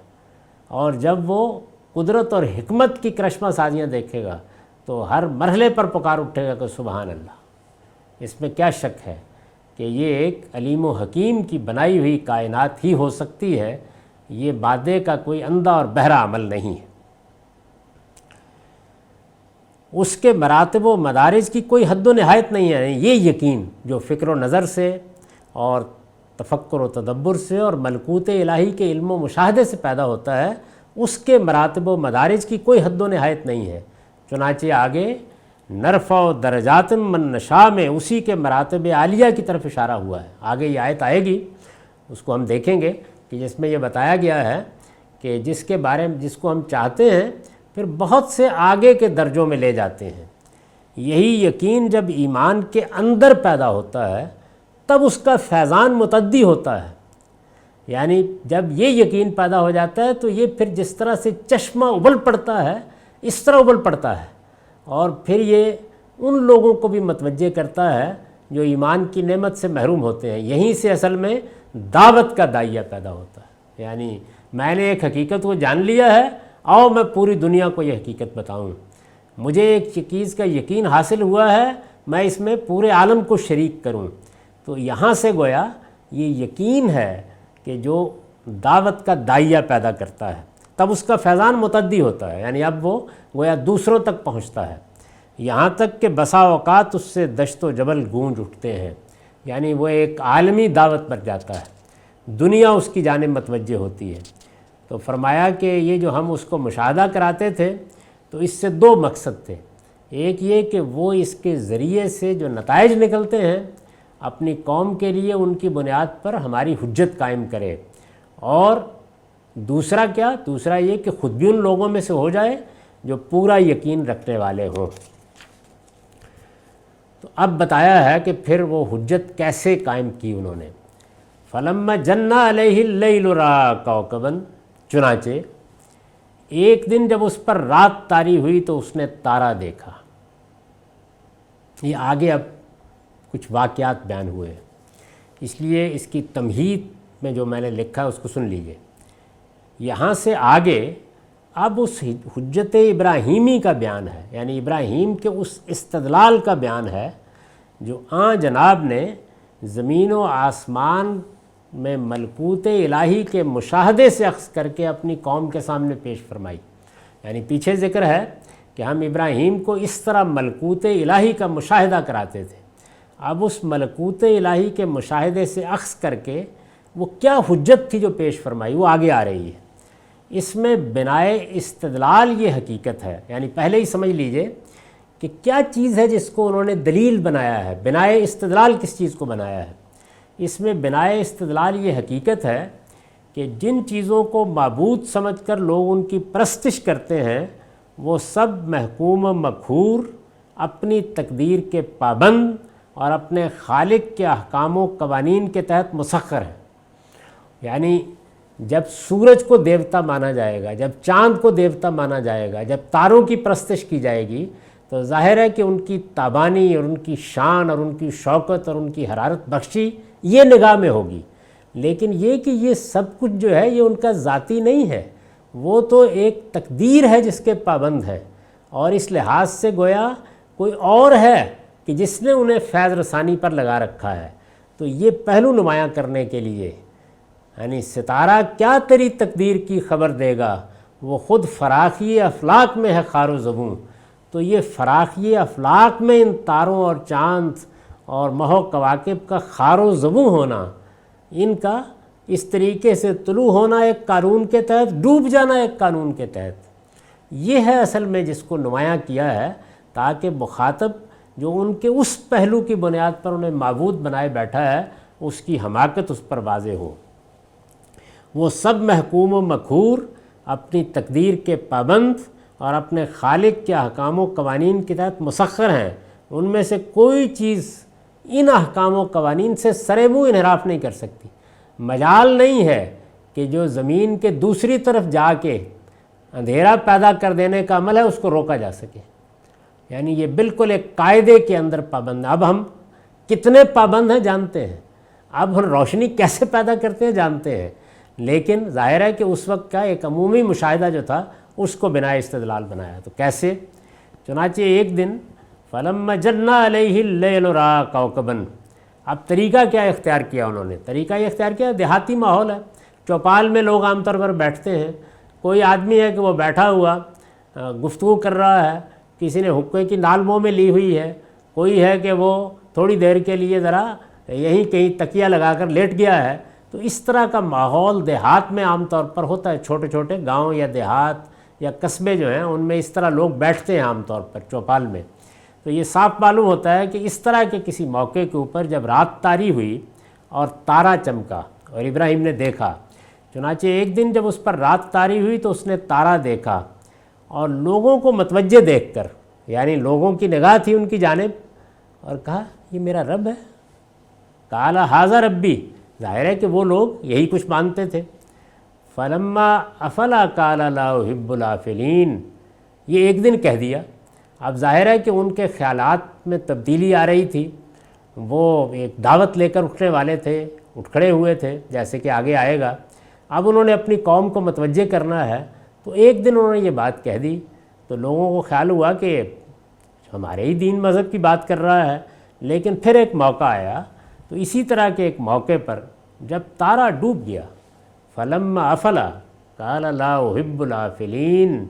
اور جب وہ قدرت اور حکمت کی کرشمہ سازیاں دیکھے گا تو ہر مرحلے پر پکار اٹھے گا کہ سبحان اللہ۔ اس میں کیا شک ہے کہ یہ ایک علیم و حکیم کی بنائی ہوئی کائنات ہی ہو سکتی ہے، یہ بادے کا کوئی اندھا اور بہرا عمل نہیں ہے۔ اس کے مراتب و مدارج کی کوئی حد و نہایت نہیں ہے۔ یہ یقین جو فکر و نظر سے اور تفکر و تدبر سے اور ملکوت الہی کے علم و مشاہدے سے پیدا ہوتا ہے، اس کے مراتب و مدارج کی کوئی حد و نہایت نہیں ہے۔ چنانچہ آگے نرفع درجات من نشاء میں اسی کے مراتب عالیہ کی طرف اشارہ ہوا ہے۔ آگے یہ آیت آئے گی، اس کو ہم دیکھیں گے کہ جس میں یہ بتایا گیا ہے کہ جس کے بارے میں جس کو ہم چاہتے ہیں پھر بہت سے آگے کے درجوں میں لے جاتے ہیں۔ یہی یقین جب ایمان کے اندر پیدا ہوتا ہے تب اس کا فیضان متعدی ہوتا ہے، یعنی جب یہ یقین پیدا ہو جاتا ہے تو یہ پھر جس طرح سے چشمہ ابل پڑتا ہے اس طرح ابل پڑتا ہے، اور پھر یہ ان لوگوں کو بھی متوجہ کرتا ہے جو ایمان کی نعمت سے محروم ہوتے ہیں۔ یہیں سے اصل میں دعوت کا داعیہ پیدا ہوتا ہے، یعنی میں نے ایک حقیقت کو جان لیا ہے، آؤ میں پوری دنیا کو یہ حقیقت بتاؤں، مجھے ایک چیز کا یقین حاصل ہوا ہے، میں اس میں پورے عالم کو شریک کروں۔ تو یہاں سے گویا یہ یقین ہے کہ جو دعوت کا داعیہ پیدا کرتا ہے، تب اس کا فیضان متعدی ہوتا ہے، یعنی اب وہ گویا دوسروں تک پہنچتا ہے، یہاں تک کہ بسا اوقات اس سے دشت و جبل گونج اٹھتے ہیں، یعنی وہ ایک عالمی دعوت پر جاتا ہے، دنیا اس کی جانب متوجہ ہوتی ہے۔ تو فرمایا کہ یہ جو ہم اس کو مشاہدہ کراتے تھے تو اس سے دو مقصد تھے، ایک یہ کہ وہ اس کے ذریعے سے جو نتائج نکلتے ہیں اپنی قوم کے لیے ان کی بنیاد پر ہماری حجت قائم کرے، اور دوسرا کیا؟ دوسرا یہ کہ خود بھی ان لوگوں میں سے ہو جائے جو پورا یقین رکھنے والے ہوں۔ تو اب بتایا ہے کہ پھر وہ حجت کیسے قائم کی انہوں نے. فلما جن علیہ اللیل رأى کوکبا، چنانچہ ایک دن جب اس پر رات طاری ہوئی تو اس نے تارا دیکھا. یہ آگے اب کچھ واقعات بیان ہوئے ہیں، اس لیے اس کی تمہید میں جو میں نے لکھا اس کو سن لیجئے. یہاں سے آگے اب اس حجت ابراہیمی کا بیان ہے، یعنی ابراہیم کے اس استدلال کا بیان ہے جو جناب نے زمین و آسمان میں ملکوت الہی کے مشاہدے سے اخذ کر کے اپنی قوم کے سامنے پیش فرمائی. یعنی پیچھے ذکر ہے کہ ہم ابراہیم کو اس طرح ملکوت الہی کا مشاہدہ کراتے تھے. اب اس ملکوت الہی کے مشاہدے سے اخذ کر کے وہ کیا حجت تھی جو پیش فرمائی وہ آگے آ رہی ہے. اس میں بنائے استدلال یہ حقیقت ہے، یعنی پہلے ہی سمجھ لیجئے کہ کیا چیز ہے جس کو انہوں نے دلیل بنایا ہے. بنائے استدلال کس چیز کو بنایا ہے؟ اس میں بنائے استدلال یہ حقیقت ہے کہ جن چیزوں کو معبود سمجھ کر لوگ ان کی پرستش کرتے ہیں وہ سب محکوم و مقہور، اپنی تقدیر کے پابند اور اپنے خالق کے احکام و قوانین کے تحت مسخر ہیں. یعنی جب سورج کو دیوتا مانا جائے گا، جب چاند کو دیوتا مانا جائے گا، جب تاروں کی پرستش کی جائے گی تو ظاہر ہے کہ ان کی تابانی اور ان کی شان اور ان کی شوکت اور ان کی حرارت بخشی یہ نگاہ میں ہوگی. لیکن یہ کہ یہ سب کچھ جو ہے یہ ان کا ذاتی نہیں ہے، وہ تو ایک تقدیر ہے جس کے پابند ہے، اور اس لحاظ سے گویا کوئی اور ہے کہ جس نے انہیں فیض رسانی پر لگا رکھا ہے. تو یہ پہلو نمایاں کرنے کے لیے یعنی ستارہ کیا تیری تقدیر کی خبر دے گا، وہ خود فراخی افلاک میں ہے خار و زبوں. تو یہ فراخی افلاک میں ان تاروں اور چاند اور ماہ و کواکب کا خار و زبوں ہونا، ان کا اس طریقے سے طلوع ہونا ایک قانون کے تحت، ڈوب جانا ایک قانون کے تحت، یہ ہے اصل میں جس کو نمایاں کیا ہے تاکہ مخاطب جو ان کے اس پہلو کی بنیاد پر انہیں معبود بنائے بیٹھا ہے اس کی حماقت اس پر واضح ہو. وہ سب محکوم و مقہور، اپنی تقدیر کے پابند اور اپنے خالق کے احکام و قوانین کے تحت مسخر ہیں. ان میں سے کوئی چیز ان احکام و قوانین سے سرے منہ انحراف نہیں کر سکتی. مجال نہیں ہے کہ جو زمین کے دوسری طرف جا کے اندھیرا پیدا کر دینے کا عمل ہے اس کو روکا جا سکے. یعنی یہ بالکل ایک قاعدے کے اندر پابند ہے. اب ہم کتنے پابند ہیں جانتے ہیں، اب ہم روشنی کیسے پیدا کرتے ہیں جانتے ہیں، لیکن ظاہر ہے کہ اس وقت کا ایک عمومی مشاہدہ جو تھا اس کو بنا استدلال بنایا. تو کیسے؟ چنانچہ ایک دن فلما جن علیہ اللیل رأى کوکبا. اب طریقہ کیا اختیار کیا انہوں نے؟ طریقہ یہ اختیار کیا، دیہاتی ماحول ہے، چوپال میں لوگ عام طور پر بیٹھتے ہیں. کوئی آدمی ہے کہ وہ بیٹھا ہوا گفتگو کر رہا ہے، کسی نے حقے کی نال منہ میں لی ہوئی ہے، کوئی ہے کہ وہ تھوڑی دیر کے لیے ذرا یہیں کہیں تکیہ لگا کر لیٹ گیا ہے. تو اس طرح کا ماحول دیہات میں عام طور پر ہوتا ہے. چھوٹے چھوٹے گاؤں یا دیہات یا قصبے جو ہیں ان میں اس طرح لوگ بیٹھتے ہیں عام طور پر چوپال میں. تو یہ صاف معلوم ہوتا ہے کہ اس طرح کے کسی موقع کے اوپر جب رات طاری ہوئی اور تارا چمکا اور ابراہیم نے دیکھا. چنانچہ ایک دن جب اس پر رات طاری ہوئی تو اس نے تارا دیکھا اور لوگوں کو متوجہ دیکھ کر، یعنی لوگوں کی نگاہ تھی ان کی جانب، اور کہا یہ میرا رب ہے. قال ھذا ربی، ظاہر ہے کہ وہ لوگ یہی کچھ مانتے تھے. فلما افلا قال لا احب الافلین، یہ ایک دن کہہ دیا. اب ظاہر ہے کہ ان کے خیالات میں تبدیلی آ رہی تھی، وہ ایک دعوت لے کر اٹھنے والے تھے، اٹھ کھڑے ہوئے تھے جیسے کہ آگے آئے گا. اب انہوں نے اپنی قوم کو متوجہ کرنا ہے تو ایک دن انہوں نے یہ بات کہہ دی. تو لوگوں کو خیال ہوا کہ ہمارے ہی دین مذہب کی بات کر رہا ہے. لیکن پھر ایک موقع آیا، تو اسی طرح کے ایک موقع پر جب تارا ڈوب گیا، فلما افلا قال لا احب الافلین،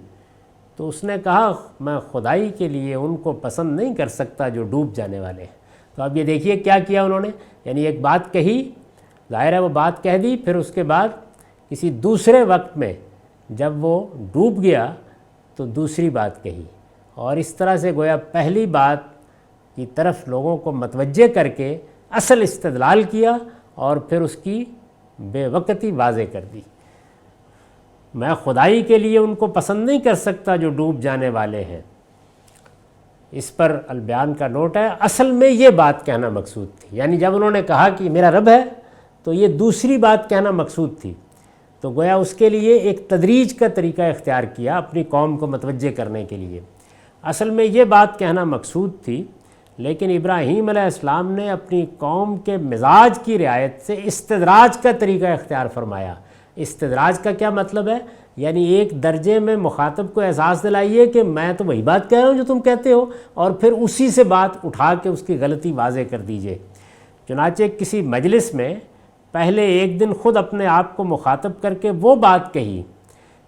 تو اس نے کہا میں خدائی کے لیے ان کو پسند نہیں کر سکتا جو ڈوب جانے والے ہیں. تو اب یہ دیکھیے کیا کیا انہوں نے، یعنی ایک بات کہی، ظاہر ہے وہ بات کہہ دی، پھر اس کے بعد کسی دوسرے وقت میں جب وہ ڈوب گیا تو دوسری بات کہی، اور اس طرح سے گویا پہلی بات کی طرف لوگوں کو متوجہ کر کے اصل استدلال کیا اور پھر اس کی بے وقتی واضح کر دی. میں خدائی کے لیے ان کو پسند نہیں کر سکتا جو ڈوب جانے والے ہیں. اس پر البیان کا نوٹ ہے، اصل میں یہ بات کہنا مقصود تھی، یعنی جب انہوں نے کہا کہ میرا رب ہے تو یہ دوسری بات کہنا مقصود تھی، تو گویا اس کے لیے ایک تدریج کا طریقہ اختیار کیا اپنی قوم کو متوجہ کرنے کے لیے۔ اصل میں یہ بات کہنا مقصود تھی، لیکن ابراہیم علیہ السلام نے اپنی قوم کے مزاج کی رعایت سے استدراج کا طریقہ اختیار فرمایا۔ استدراج کا کیا مطلب ہے؟ یعنی ایک درجے میں مخاطب کو احساس دلائیے کہ میں تو وہی بات کہہ رہا ہوں جو تم کہتے ہو، اور پھر اسی سے بات اٹھا کے اس کی غلطی واضح کر دیجئے۔ چنانچہ کسی مجلس میں پہلے ایک دن خود اپنے آپ کو مخاطب کر کے وہ بات کہی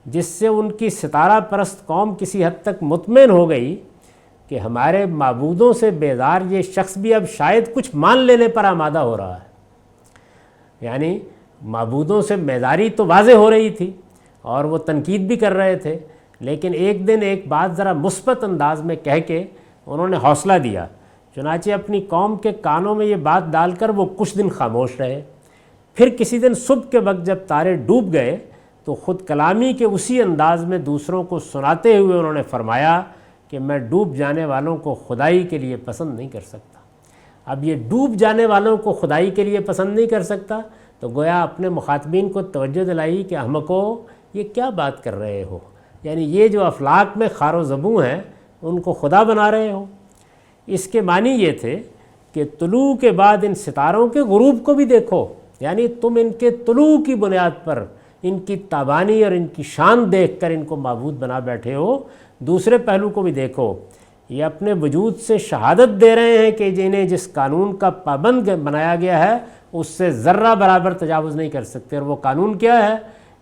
جس سے ان کی ستارہ پرست قوم کسی حد تک مطمئن ہو گئی کہ ہمارے معبودوں سے بیزار یہ شخص بھی اب شاید کچھ مان لینے پر آمادہ ہو رہا ہے۔ یعنی معبودوں سے بیزاری تو واضح ہو رہی تھی اور وہ تنقید بھی کر رہے تھے، لیکن ایک دن ایک بات ذرا مثبت انداز میں کہہ کے انہوں نے حوصلہ دیا۔ چنانچہ اپنی قوم کے کانوں میں یہ بات ڈال کر وہ کچھ دن خاموش رہے۔ پھر کسی دن صبح کے وقت جب تارے ڈوب گئے تو خود کلامی کے اسی انداز میں دوسروں کو سناتے ہوئے انہوں نے فرمایا کہ میں ڈوب جانے والوں کو خدائی کے لیے پسند نہیں کر سکتا۔ اب یہ ڈوب جانے والوں کو خدائی کے لیے پسند نہیں کر سکتا تو گویا اپنے مخاطبین کو توجہ دلائی کہ احمقو یہ کیا بات کر رہے ہو، یعنی یہ جو افلاک میں خار و زبوں ہیں ان کو خدا بنا رہے ہو۔ اس کے معنی یہ تھے کہ طلوع کے بعد ان ستاروں کے غروب کو بھی دیکھو، یعنی تم ان کے طلوع کی بنیاد پر ان کی تابانی اور ان کی شان دیکھ کر ان کو معبود بنا بیٹھے ہو، دوسرے پہلو کو بھی دیکھو۔ یہ اپنے وجود سے شہادت دے رہے ہیں کہ جنہیں جس قانون کا پابند بنایا گیا ہے اس سے ذرہ برابر تجاوز نہیں کر سکتے، اور وہ قانون کیا ہے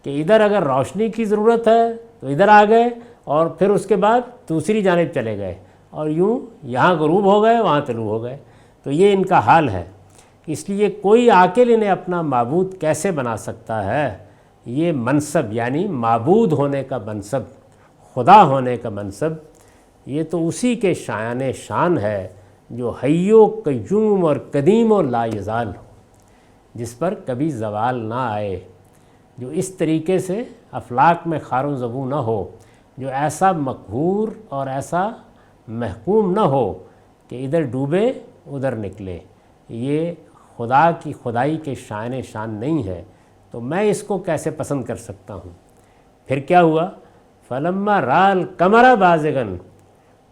کہ ادھر اگر روشنی کی ضرورت ہے تو ادھر آ گئے اور پھر اس کے بعد دوسری جانب چلے گئے، اور یوں یہاں غروب ہو گئے وہاں طلوع ہو گئے۔ تو یہ ان کا حال ہے۔ اس لیے کوئی عاقل انہیں اپنا معبود کیسے بنا سکتا ہے؟ یہ منصب یعنی معبود ہونے کا منصب، خدا ہونے کا منصب، یہ تو اسی کے شان ہے جو حی و قیوم اور قدیم و لا یزال ہو، جس پر کبھی زوال نہ آئے، جو اس طریقے سے افلاک میں خار و زبوں نہ ہو، جو ایسا مقہور اور ایسا محکوم نہ ہو کہ ادھر ڈوبے ادھر نکلے۔ یہ خدا کی خدائی کے شان نہیں ہے، تو میں اس کو کیسے پسند کر سکتا ہوں؟ پھر کیا ہوا؟ فلما رأى القمر بازغا،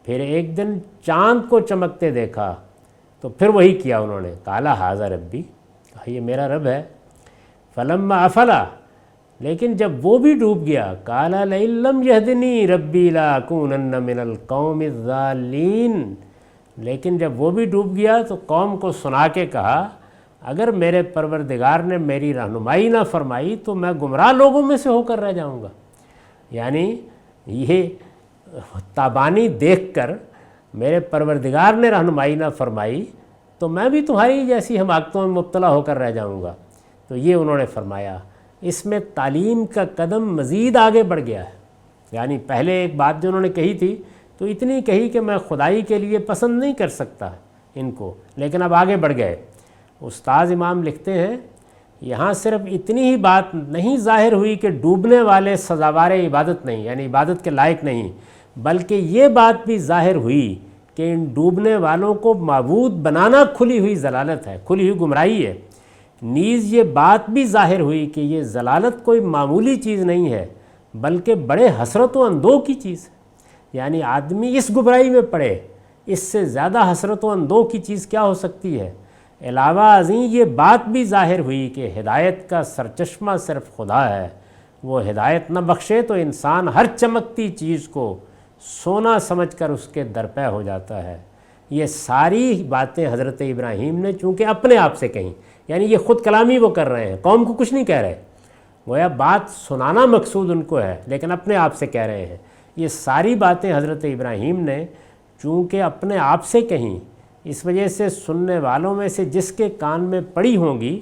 پھر ایک دن چاند کو چمکتے دیکھا تو پھر وہی کیا انہوں نے، قال ھذا ربی، کہا یہ میرا رب ہے۔ فلما افل، لیکن جب وہ بھی ڈوب گیا، قال لئن لم یہدنی ربی لاکونن من القوم الضالین، لیکن جب وہ بھی ڈوب گیا تو قوم کو سنا کے کہا اگر میرے پروردگار نے میری رہنمائی نہ فرمائی تو میں گمراہ لوگوں میں سے ہو کر رہ جاؤں گا۔ یعنی یہ تابانی دیکھ کر میرے پروردگار نے رہنمائی نہ فرمائی تو میں بھی تمہاری جیسی حماقتوں میں مبتلا ہو کر رہ جاؤں گا۔ تو یہ انہوں نے فرمایا۔ اس میں تعلیم کا قدم مزید آگے بڑھ گیا ہے، یعنی پہلے ایک بات جو انہوں نے کہی تھی تو اتنی کہی کہ میں خدائی کے لیے پسند نہیں کر سکتا ان کو، لیکن اب آگے بڑھ گئے۔ استاذ امام لکھتے ہیں یہاں صرف اتنی ہی بات نہیں ظاہر ہوئی کہ ڈوبنے والے سزاوار عبادت نہیں، یعنی عبادت کے لائق نہیں، بلکہ یہ بات بھی ظاہر ہوئی کہ ان ڈوبنے والوں کو معبود بنانا کھلی ہوئی ضلالت ہے، کھلی ہوئی گمراہی ہے۔ نیز یہ بات بھی ظاہر ہوئی کہ یہ ضلالت کوئی معمولی چیز نہیں ہے بلکہ بڑے حسرت و اندوہ کی چیز ہے، یعنی آدمی اس گمراہی میں پڑے، اس سے زیادہ حسرت و اندوہ کی چیز کیا ہو سکتی ہے۔ علاوہ ازیں یہ بات بھی ظاہر ہوئی کہ ہدایت کا سرچشمہ صرف خدا ہے، وہ ہدایت نہ بخشے تو انسان ہر چمکتی چیز کو سونا سمجھ کر اس کے درپے ہو جاتا ہے۔ یہ ساری باتیں حضرت ابراہیم نے چونکہ اپنے آپ سے کہیں، یعنی یہ خود کلامی وہ کر رہے ہیں، قوم کو کچھ نہیں کہہ رہے، گویا بات سنانا مقصود ان کو ہے لیکن اپنے آپ سے کہہ رہے ہیں۔ یہ ساری باتیں حضرت ابراہیم نے چونکہ اپنے آپ سے کہیں، اس وجہ سے سننے والوں میں سے جس کے کان میں پڑی ہوں گی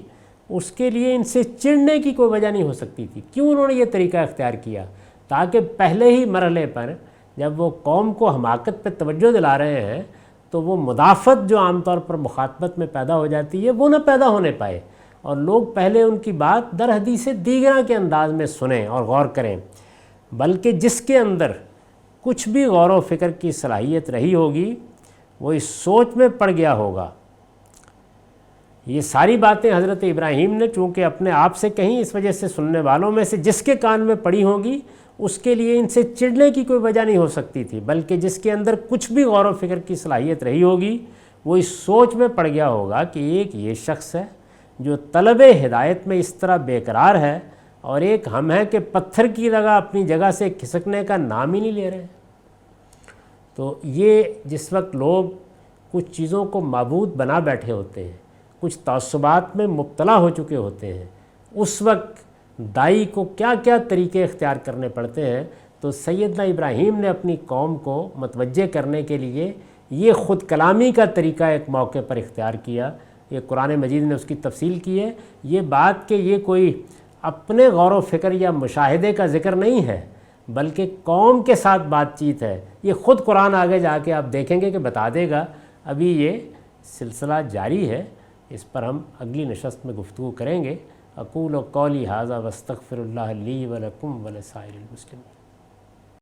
اس کے لیے ان سے چڑھنے کی کوئی وجہ نہیں ہو سکتی تھی۔ کیوں انہوں نے یہ طریقہ اختیار کیا؟ تاکہ پہلے ہی مرحلے پر جب وہ قوم کو حماقت پہ توجہ دلا رہے ہیں تو وہ مدافعت جو عام طور پر مخاطبت میں پیدا ہو جاتی ہے وہ نہ پیدا ہونے پائے، اور لوگ پہلے ان کی بات در حدیث دیگرہ کے انداز میں سنیں اور غور کریں، بلکہ جس کے اندر کچھ بھی غور و فکر کی صلاحیت رہی ہوگی وہ اس سوچ میں پڑ گیا ہوگا۔ یہ ساری باتیں حضرت ابراہیم نے چونکہ اپنے آپ سے کہیں، اس وجہ سے سننے والوں میں سے جس کے کان میں پڑی ہوگی اس کے لیے ان سے چڑھنے کی کوئی وجہ نہیں ہو سکتی تھی، بلکہ جس کے اندر کچھ بھی غور و فکر کی صلاحیت رہی ہوگی وہ اس سوچ میں پڑ گیا ہوگا کہ ایک یہ شخص ہے جو طلب ہدایت میں اس طرح بے قرار ہے، اور ایک ہم ہیں کہ پتھر کی جگہ اپنی جگہ سے کھسکنے کا نام ہی نہیں لے رہے۔ تو یہ جس وقت لوگ کچھ چیزوں کو معبود بنا بیٹھے ہوتے ہیں، کچھ تعصبات میں مبتلا ہو چکے ہوتے ہیں، اس وقت دائی کو کیا کیا طریقے اختیار کرنے پڑتے ہیں۔ تو سیدنا ابراہیم نے اپنی قوم کو متوجہ کرنے کے لیے یہ خود کلامی کا طریقہ ایک موقع پر اختیار کیا۔ یہ قرآن مجید نے اس کی تفصیل کی ہے۔ یہ بات کہ یہ کوئی اپنے غور و فکر یا مشاہدے کا ذکر نہیں ہے، بلکہ قوم کے ساتھ بات چیت ہے، یہ خود قرآن آگے جا کے آپ دیکھیں گے کہ بتا دے گا۔ ابھی یہ سلسلہ جاری ہے، اس پر ہم اگلی نشست میں گفتگو کریں گے۔ اقول قولی ھذا واستغفر اللہ لی ولکم ولسائر المسلمین۔